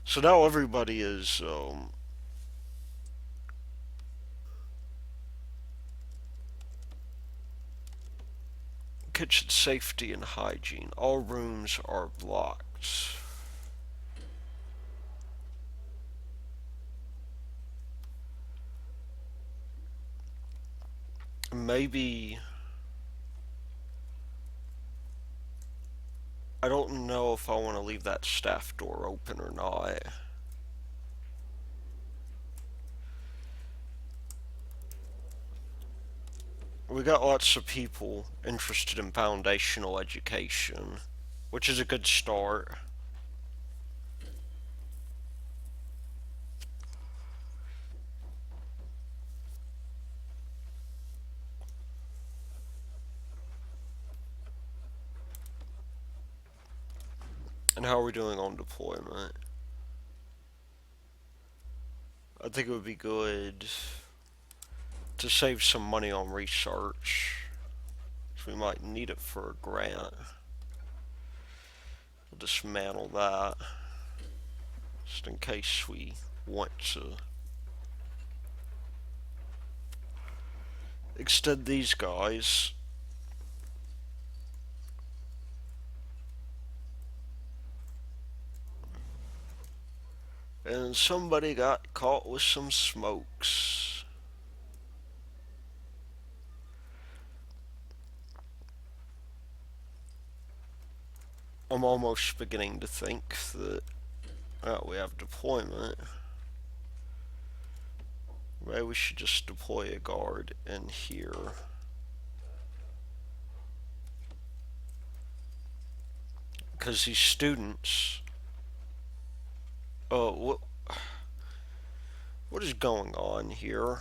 So now everybody is kitchen safety and hygiene. All rooms are blocked. Maybe I don't know if I want to leave that staff door open or not. We got lots of people interested in foundational education, which is a good start. And how are we doing on deployment? I think it would be good to save some money on research. So we might need it for a grant. We'll dismantle that just in case we want to extend these guys. And somebody got caught with some smokes. I'm almost beginning to think that we have deployment. Maybe we should just deploy a guard in here. Because these students... Oh, what is going on here?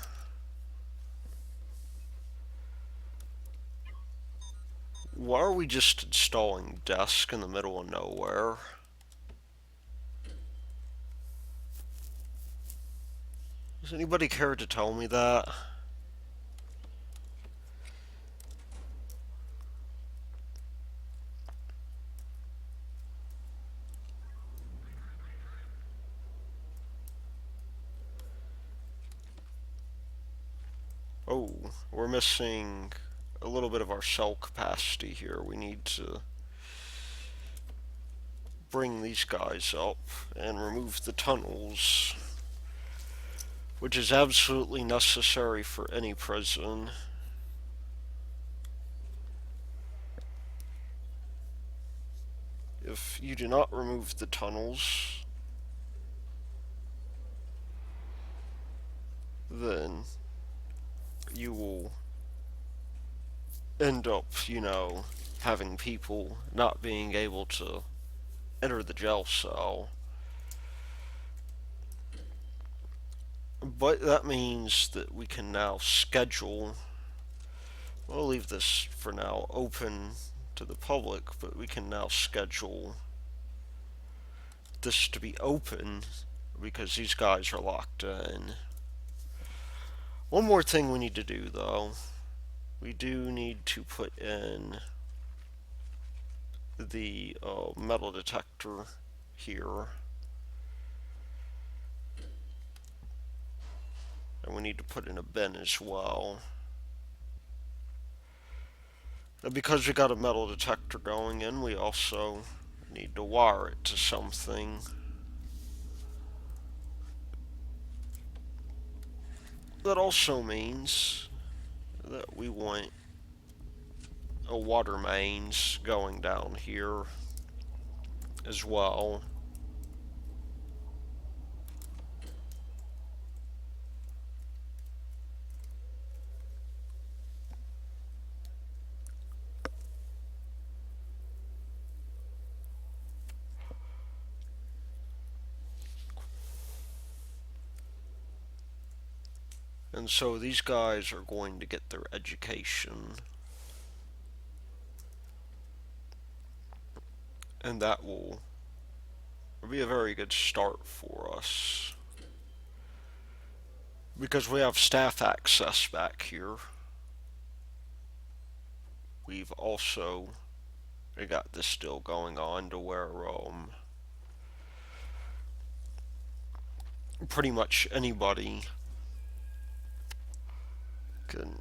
Why are we just installing desks in the middle of nowhere? Does anybody care to tell me that? Oh, we're missing a little bit of our cell capacity here. We need to bring these guys up and remove the tunnels, which is absolutely necessary for any prison. If you do not remove the tunnels, then you will end up, having people not being able to enter the jail cell. But that means that we can now schedule. We'll leave this for now open to the public, but we can now schedule this to be open because these guys are locked in. One more thing we need to do, though. We do need to put in the metal detector here. And we need to put in a bin as well. And because we got a metal detector going in, we also need to wire it to something. That also means that we want a water mains going down here as well. And so these guys are going to get their education, and that will be a very good start for us because we have staff access back here. We've also got this still going on to where pretty much anybody can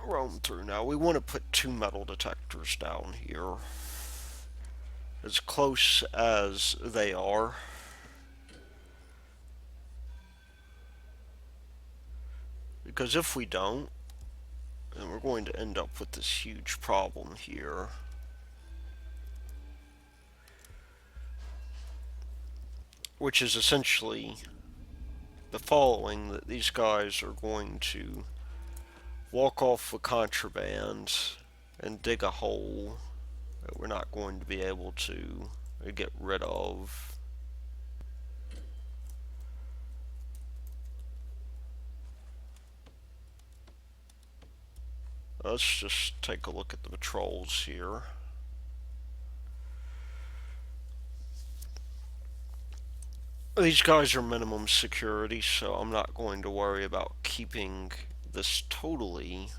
roam through. Now we want to put two metal detectors down here as close as they are. Because if we don't, then we're going to end up with this huge problem here. Which is essentially the following, that these guys are going to walk off with contraband and dig a hole that we're not going to be able to get rid of. Let's just take a look at the patrols here. These guys are minimum security, so I'm not going to worry about keeping this totally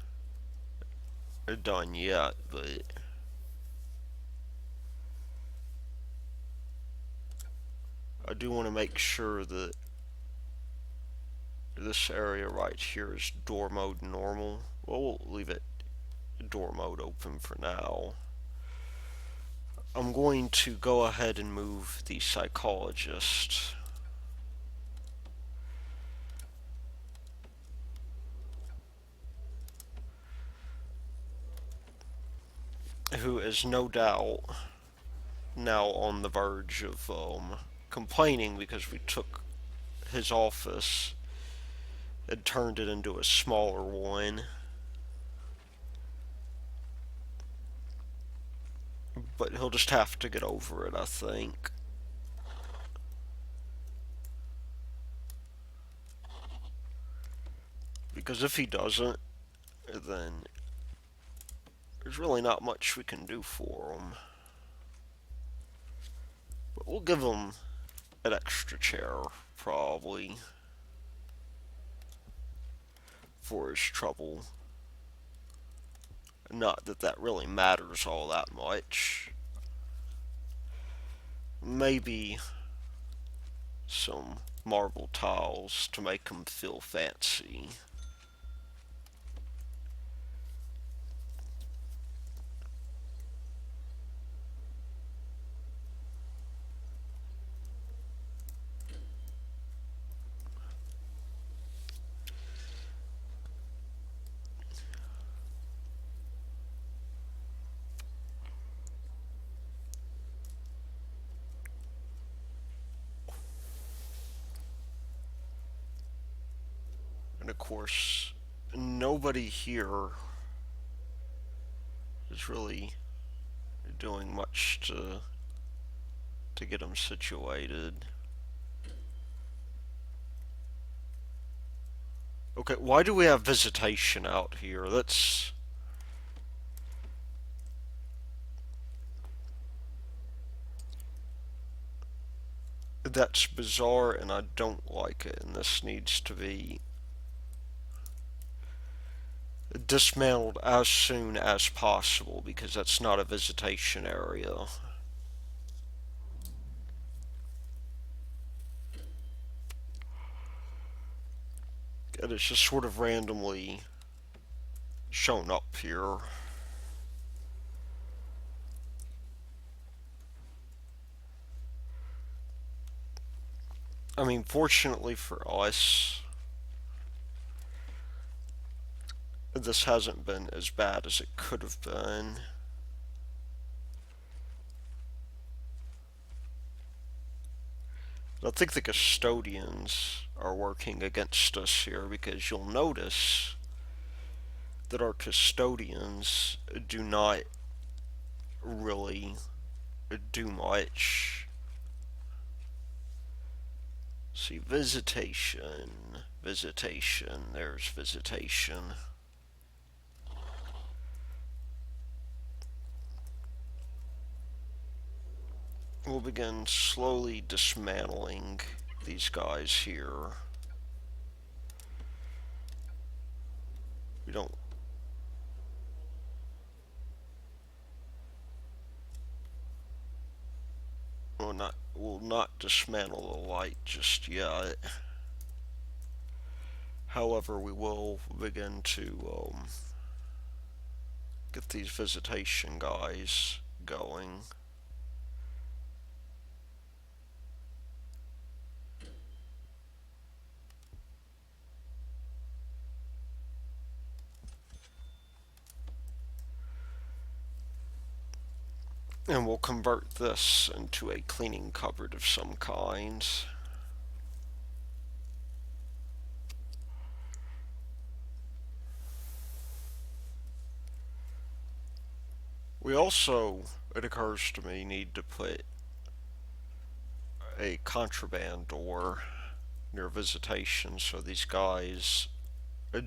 done yet, but I do want to make sure that this area right here is door mode normal. Well, we'll leave it door mode open for now. I'm going to go ahead and move the psychologist. Who is no doubt now on the verge of complaining because we took his office and turned it into a smaller one. But he'll just have to get over it, I think. Because if he doesn't, then there's really not much we can do for him. But we'll give him an extra chair, probably, for his trouble. Not that that really matters all that much. Maybe some marble tiles to make him feel fancy. And of course, nobody here is really doing much to get him situated. Okay, why do we have visitation out here? That's bizarre, and I don't like it, and this needs to be dismantled as soon as possible because that's not a visitation area. And it's just sort of randomly shown up here. I mean, fortunately for us, this hasn't been as bad as it could have been. I think the custodians are working against us here because you'll notice that our custodians do not really do much. See, visitation, visitation, there's visitation. We'll begin slowly dismantling these guys here. We don't. We'll not dismantle the light just yet. However, we will begin to get these visitation guys going. And we'll convert this into a cleaning cupboard of some kind. We also, it occurs to me, need to put a contraband door near visitation so these guys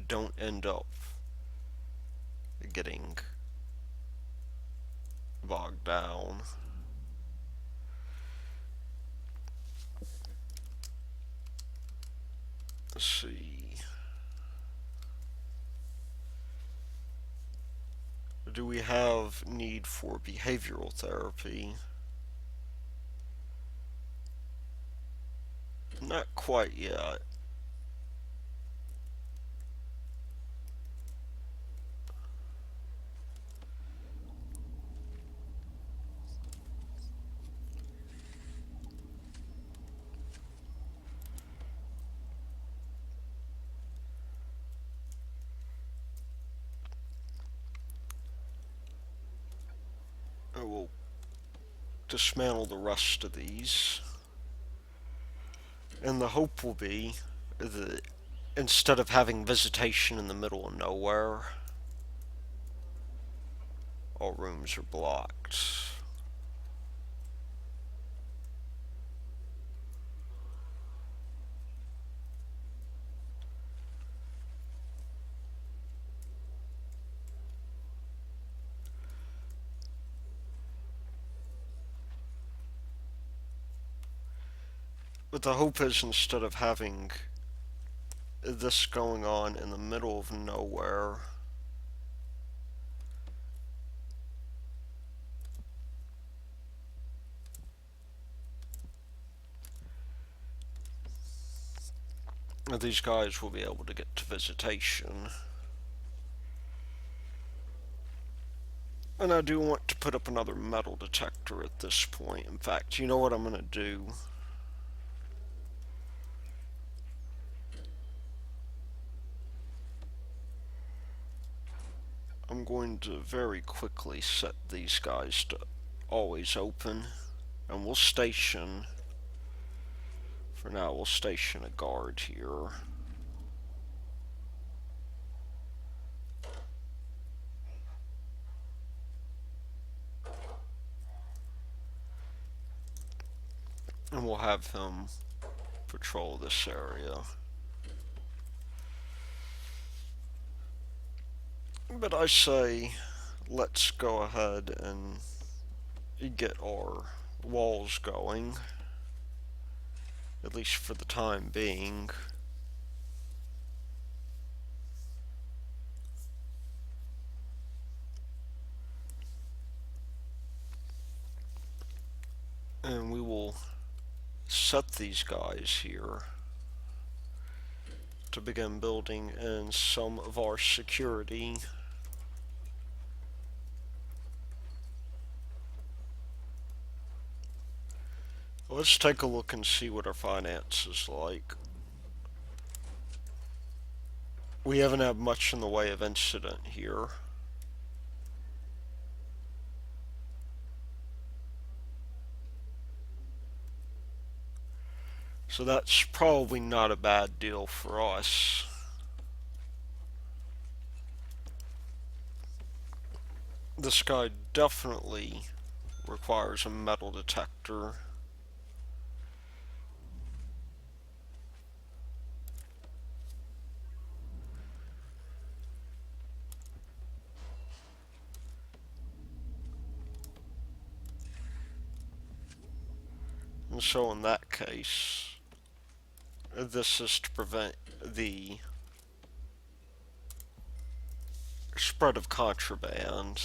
don't end up getting bogged down. Let's see. Do we have need for behavioral therapy? Not quite yet. I will dismantle the rest of these. And the hope will be that instead of having visitation in the middle of nowhere, all rooms are blocked. But the hope is instead of having this going on in the middle of nowhere, these guys will be able to get to visitation. And I do want to put up another metal detector at this point. In fact, you know what I'm going to do? I'm going to very quickly set these guys to always open. And we'll station, for now, we'll station a guard here. And we'll have him patrol this area. But I say, let's go ahead and get our walls going, at least for the time being. And we will set these guys here to begin building in some of our security. Let's take a look and see what our finance is like. We haven't had much in the way of incident here. So that's probably not a bad deal for us. This guy definitely requires a metal detector. And so in that case, this is to prevent the spread of contraband.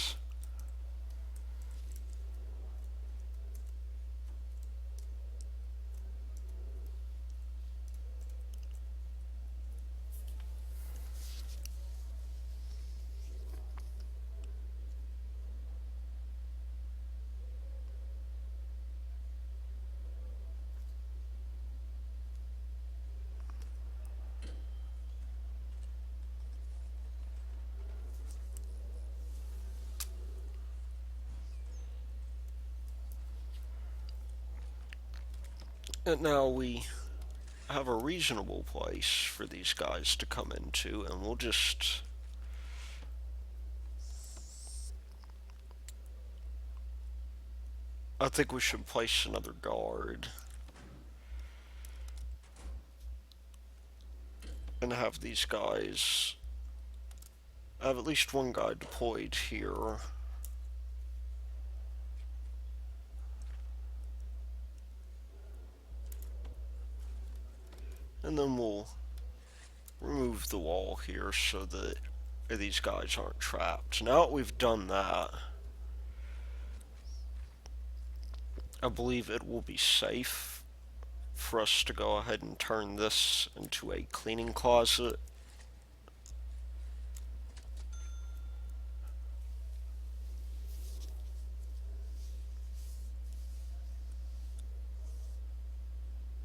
And now we have a reasonable place for these guys to come into, and we'll just. I think we should place another guard and have these guys. Have at least one guy deployed here. And then we'll remove the wall here so that these guys aren't trapped. Now that we've done that, I believe it will be safe for us to go ahead and turn this into a cleaning closet.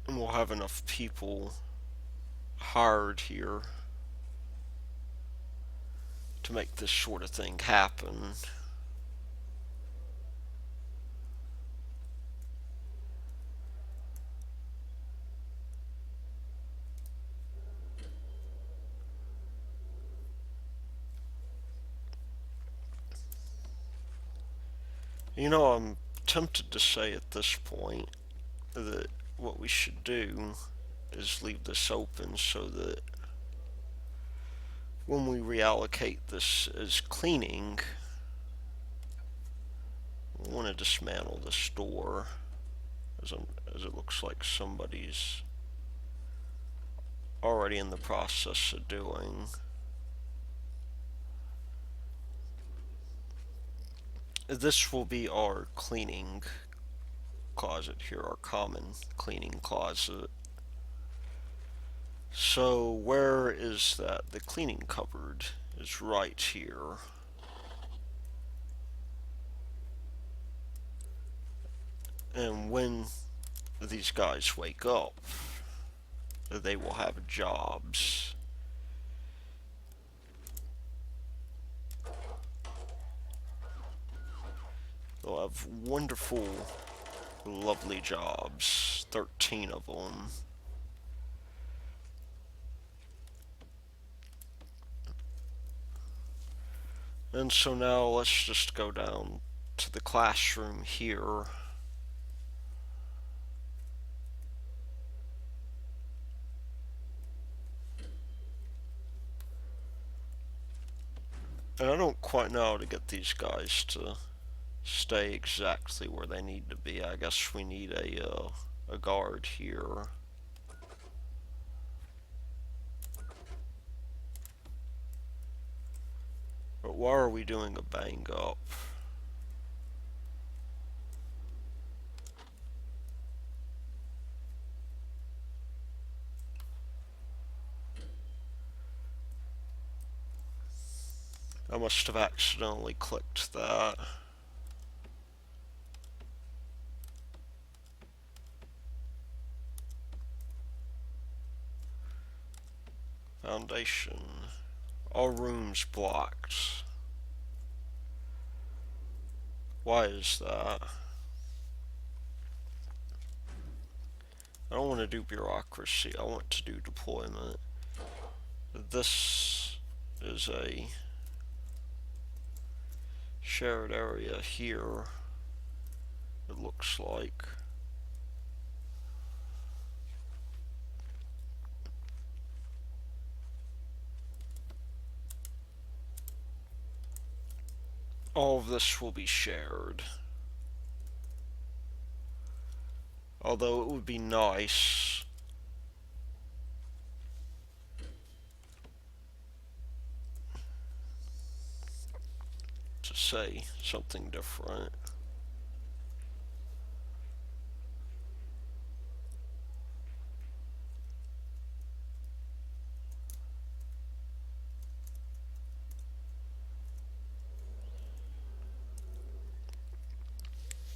And we'll have enough people hired here to make this sort of thing happen. You know, I'm tempted to say at this point that what we should do is leave this open so that when we reallocate this as cleaning, we want to dismantle this door as it looks like somebody's already in the process of doing. This will be our cleaning closet here, our common cleaning closet. So where is that? The cleaning cupboard is right here. And when these guys wake up, they will have jobs. They'll have wonderful, lovely jobs. 13 of them. And so now let's just go down to the classroom here. And I don't quite know how to get these guys to stay exactly where they need to be. I guess we need a guard here. But why are we doing a bang up? I must have accidentally clicked that. Foundation. All rooms blocked. Why is that? I don't want to do bureaucracy. I want to do deployment. This is a shared area here, it looks like. All of this will be shared. Although it would be nice to say something different.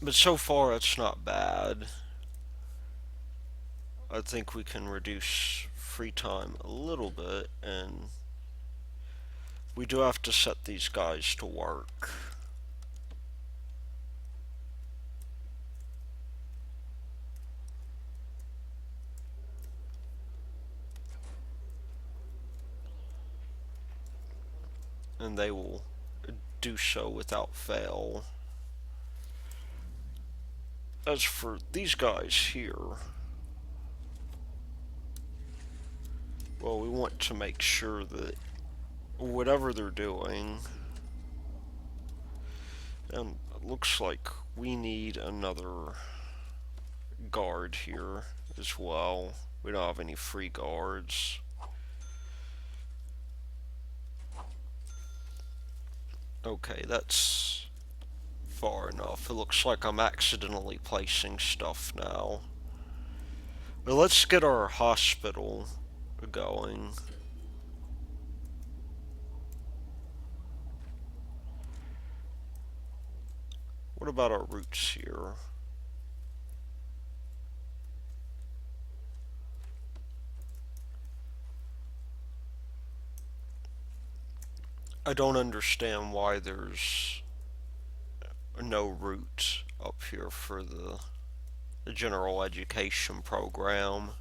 But so far, it's not bad. I think we can reduce free time a little bit, and we do have to set these guys to work. And they will do so without fail. As for these guys here, well, we want to make sure that whatever they're doing, and it looks like we need another guard here as well. We don't have any free guards. Okay, that's far enough. It looks like I'm accidentally placing stuff now. But let's get our hospital going. What about our routes here? I don't understand why there's no route up here for the general education program.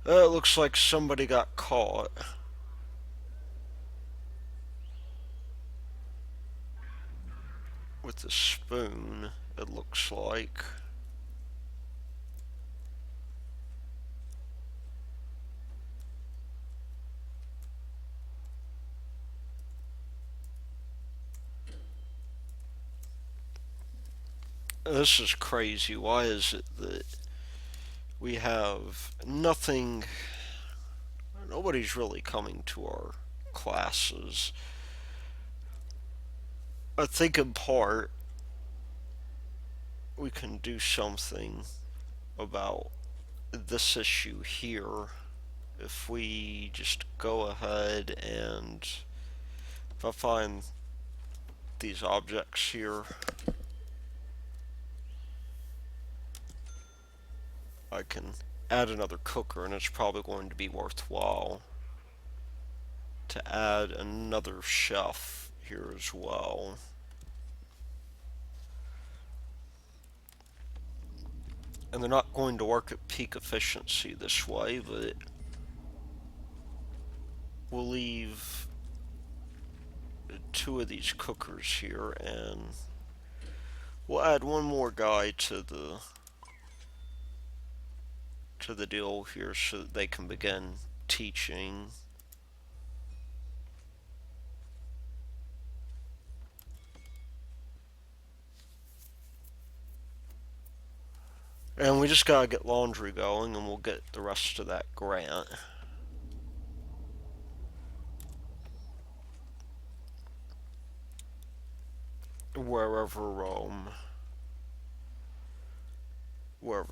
It looks like somebody got caught. With a spoon, it looks like. This is crazy. Why is it that we have nothing? Nobody's really coming to our classes. I think in part we can do something about this issue here if we just go ahead and if I find these objects here, I can add another cooker, and it's probably going to be worthwhile to add another chef here as well. And they're not going to work at peak efficiency this way, but we'll leave two of these cookers here, and we'll add one more guy to the deal here so that they can begin teaching. And we just gotta get laundry going, and we'll get the rest of that grant. Wherever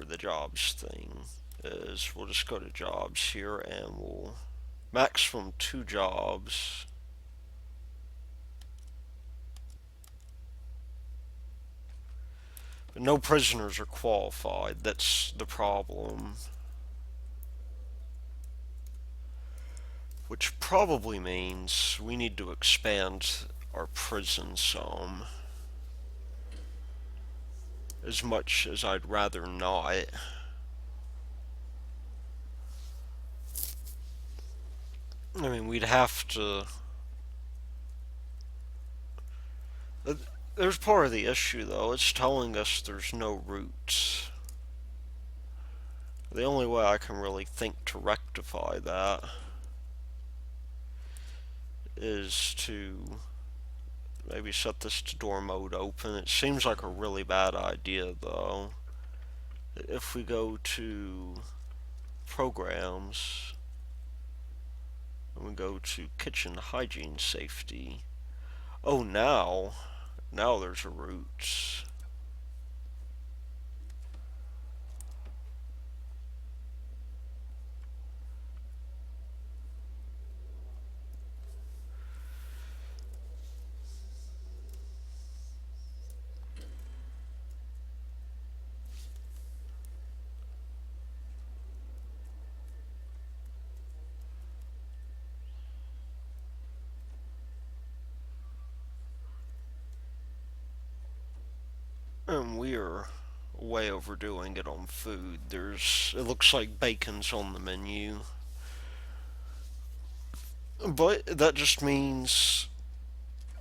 the jobs thing is, we'll just go to jobs here, and we'll maximum 2 jobs. But no prisoners are qualified. That's the problem. Which probably means we need to expand our prison some. As much as I'd rather not. I mean, we'd have to. There's part of the issue, though. It's telling us there's no routes. The only way I can really think to rectify that is to maybe set this to door mode open. It seems like a really bad idea though. If we go to programs and we go to kitchen hygiene safety, oh now there's a root. And we're way overdoing it on food. It looks like bacon's on the menu. But that just means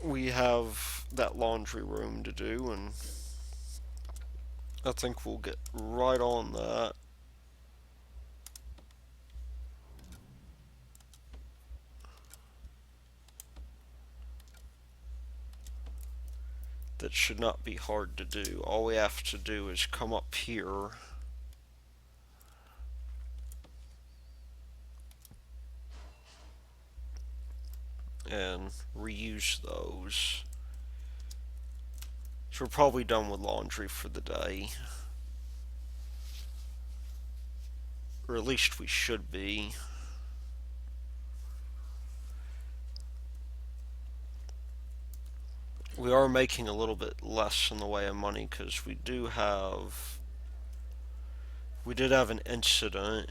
we have that laundry room to do, and I think we'll get right on that. That should not be hard to do. All we have to do is come up here and reuse those. So we're probably done with laundry for the day. Or at least we should be. We are making a little bit less in the way of money because we did have an incident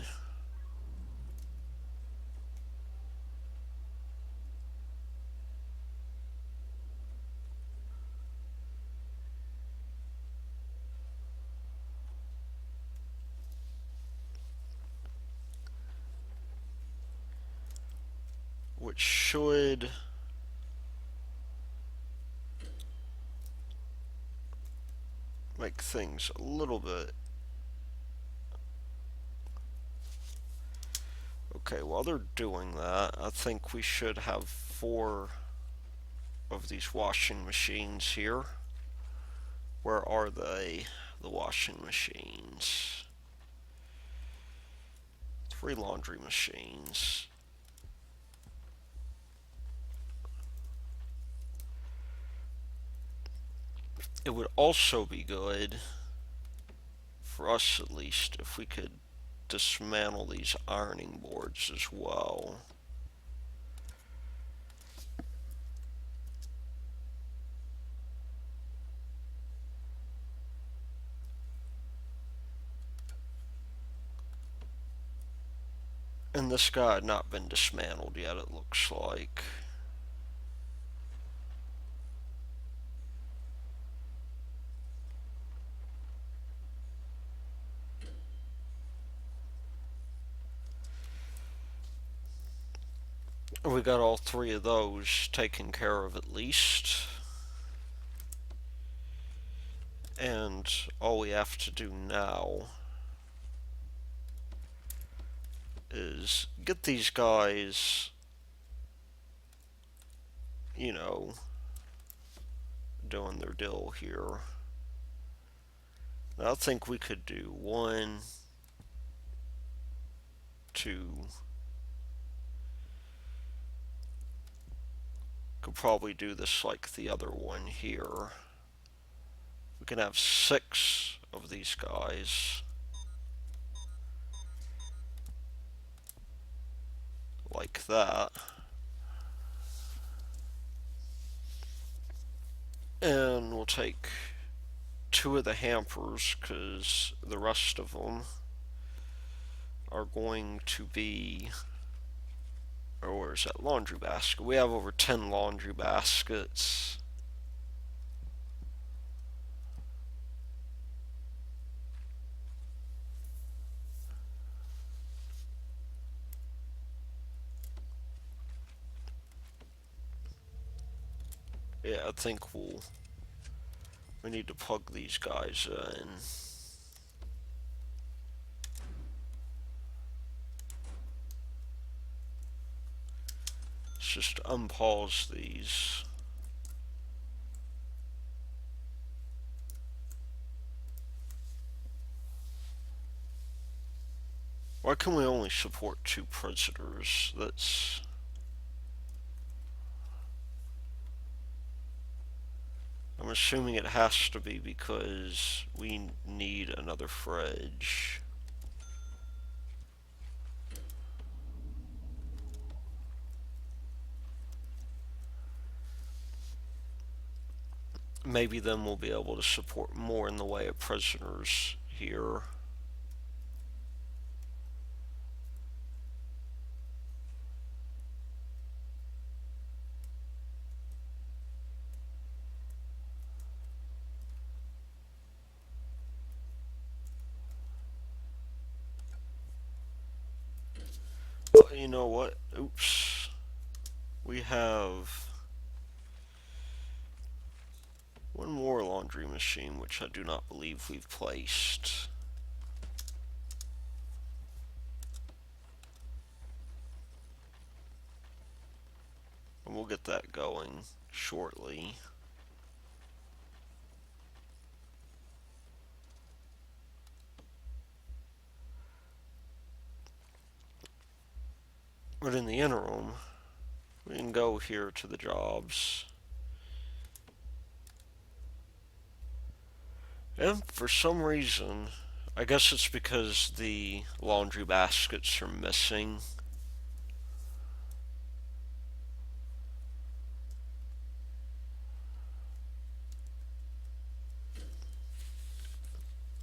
which should make things a little bit. Okay, while they're doing that, I think we should have 4 of these washing machines here. Where are they? The washing machines. 3 laundry machines. It would also be good, for us at least, if we could dismantle these ironing boards as well. And this guy had not been dismantled yet, it looks like. We got all 3 of those taken care of at least. And all we have to do now is get these guys, you know, doing their deal here. Now, I think we could do 1, 2. Could probably do this like the other one here. We can have 6 of these guys. Like that. And we'll take 2 of the hampers because the rest of them are going to be, or where's that laundry basket? We have over 10 laundry baskets. Yeah, I think we need to plug these guys in. just unpause these. Why can we only support 2 prisoners? I'm assuming it has to be because we need another fridge. Maybe then we'll be able to support more in the way of prisoners here. You know what? Oops. We have one more laundry machine, which I do not believe we've placed. And we'll get that going shortly. But in the interim, we can go here to the jobs. And for some reason, I guess it's because the laundry baskets are missing.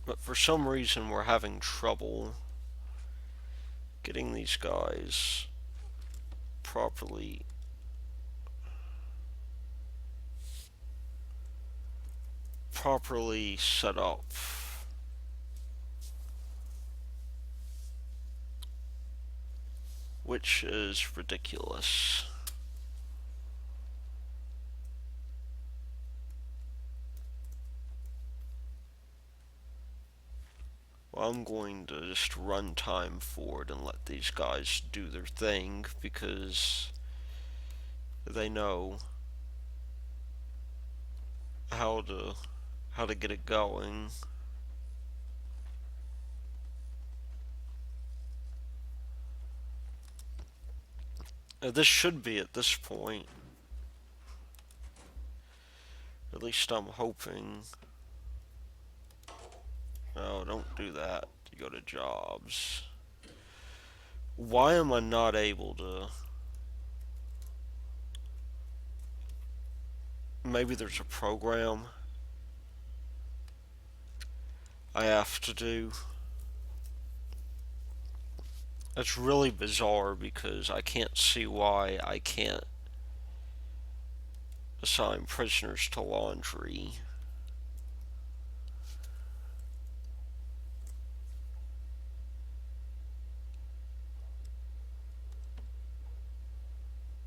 But for some reason, we're having trouble getting these guys properly set up. Which is ridiculous. Well, I'm going to just run time forward and let these guys do their thing because they know how to get it going. This should be at this point. At least I'm hoping. No, don't do that. You go to jobs. Why am I not able to? Maybe there's a program I have to do. It's really bizarre because I can't see why I can't assign prisoners to laundry.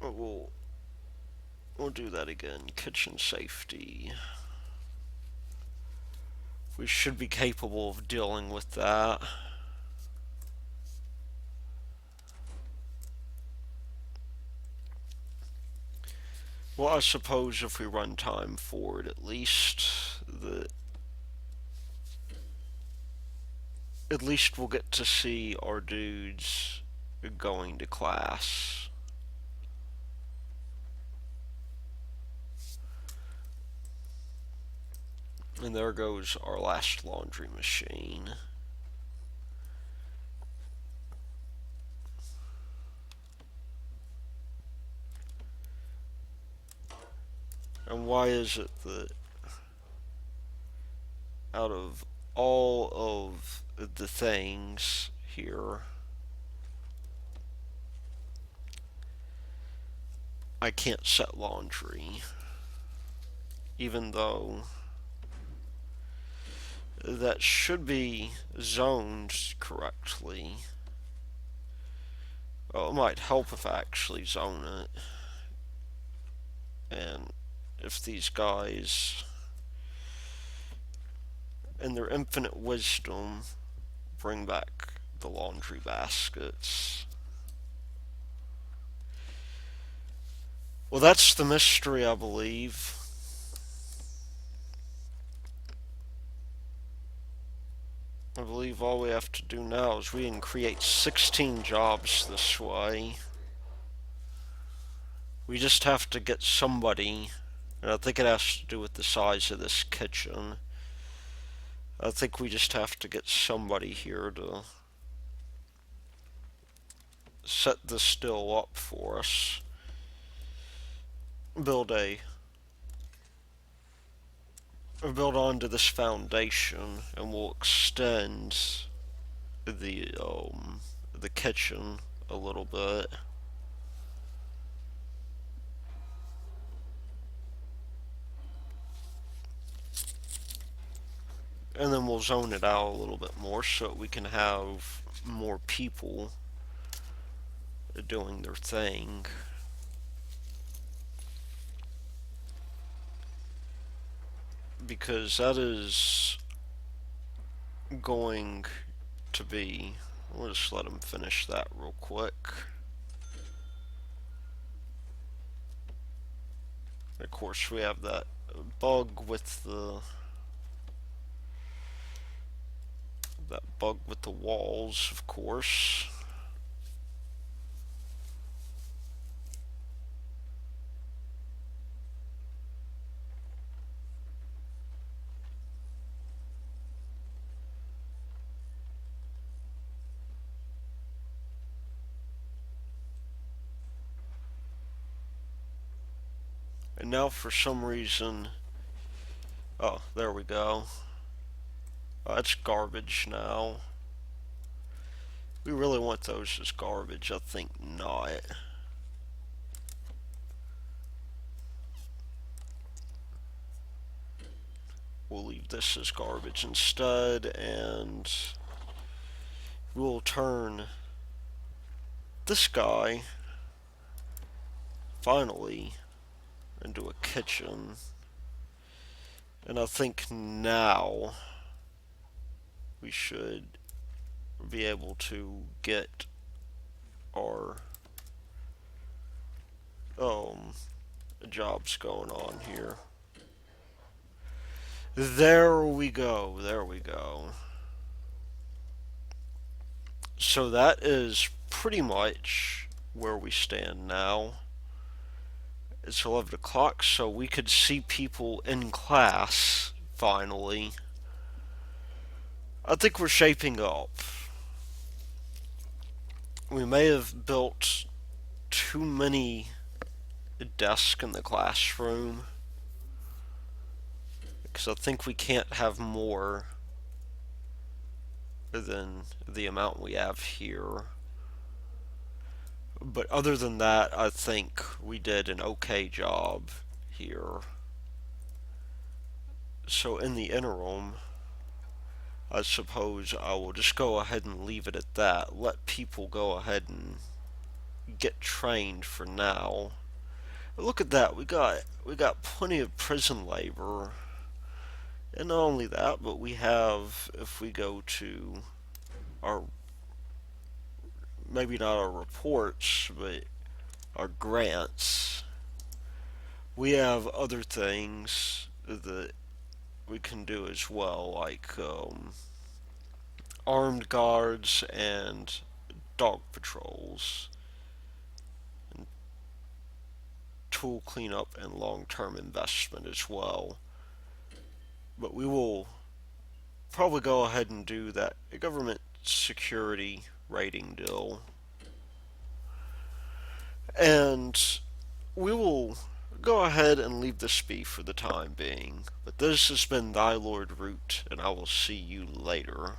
But we'll do that again. Kitchen safety. We should be capable of dealing with that. Well, I suppose if we run time forward, at least we'll get to see our dudes going to class. And there goes our last laundry machine. And why is it that out of all of the things here, I can't set laundry, even though that should be zoned correctly. Well, it might help if I actually zone it. And if these guys, in their infinite wisdom, bring back the laundry baskets. Well, that's the mystery, I believe. I believe all we have to do now is we can create 16 jobs this way. We just have to get somebody, and I think it has to do with the size of this kitchen. I think we just have to get somebody here to set this still up for us. Build a build onto this foundation, and we'll extend the kitchen a little bit. And then we'll zone it out a little bit more so we can have more people doing their thing. Because that is going to be. We'll just let them finish that real quick. Of course, we have that bug with the walls, of course. And now, for some reason, oh, there we go. Oh, that's garbage now. We really want those as garbage? I think not. We'll leave this as garbage instead, and we'll turn this guy finally into a kitchen. And I think now we should be able to get our jobs going on here. There we go. There we go. So that is pretty much where we stand now. It's 11 o'clock, so we could see people in class finally. I think we're shaping up. We may have built too many desks in the classroom, because I think we can't have more than the amount we have here. But other than that, I think we did an okay job here. So in the interim, I suppose I will just go ahead and leave it at that. Let people go ahead and get trained for now. Look at that, we got plenty of prison labor. And not only that, but we have, if we go to our, maybe not our reports, but our grants, we have other things that we can do as well, like armed guards and dog patrols, and tool cleanup and long-term investment as well. But we will probably go ahead and do that government security rating deal. And we will go ahead and leave this be for the time being. But this has been Thy Lord Root, and I will see you later.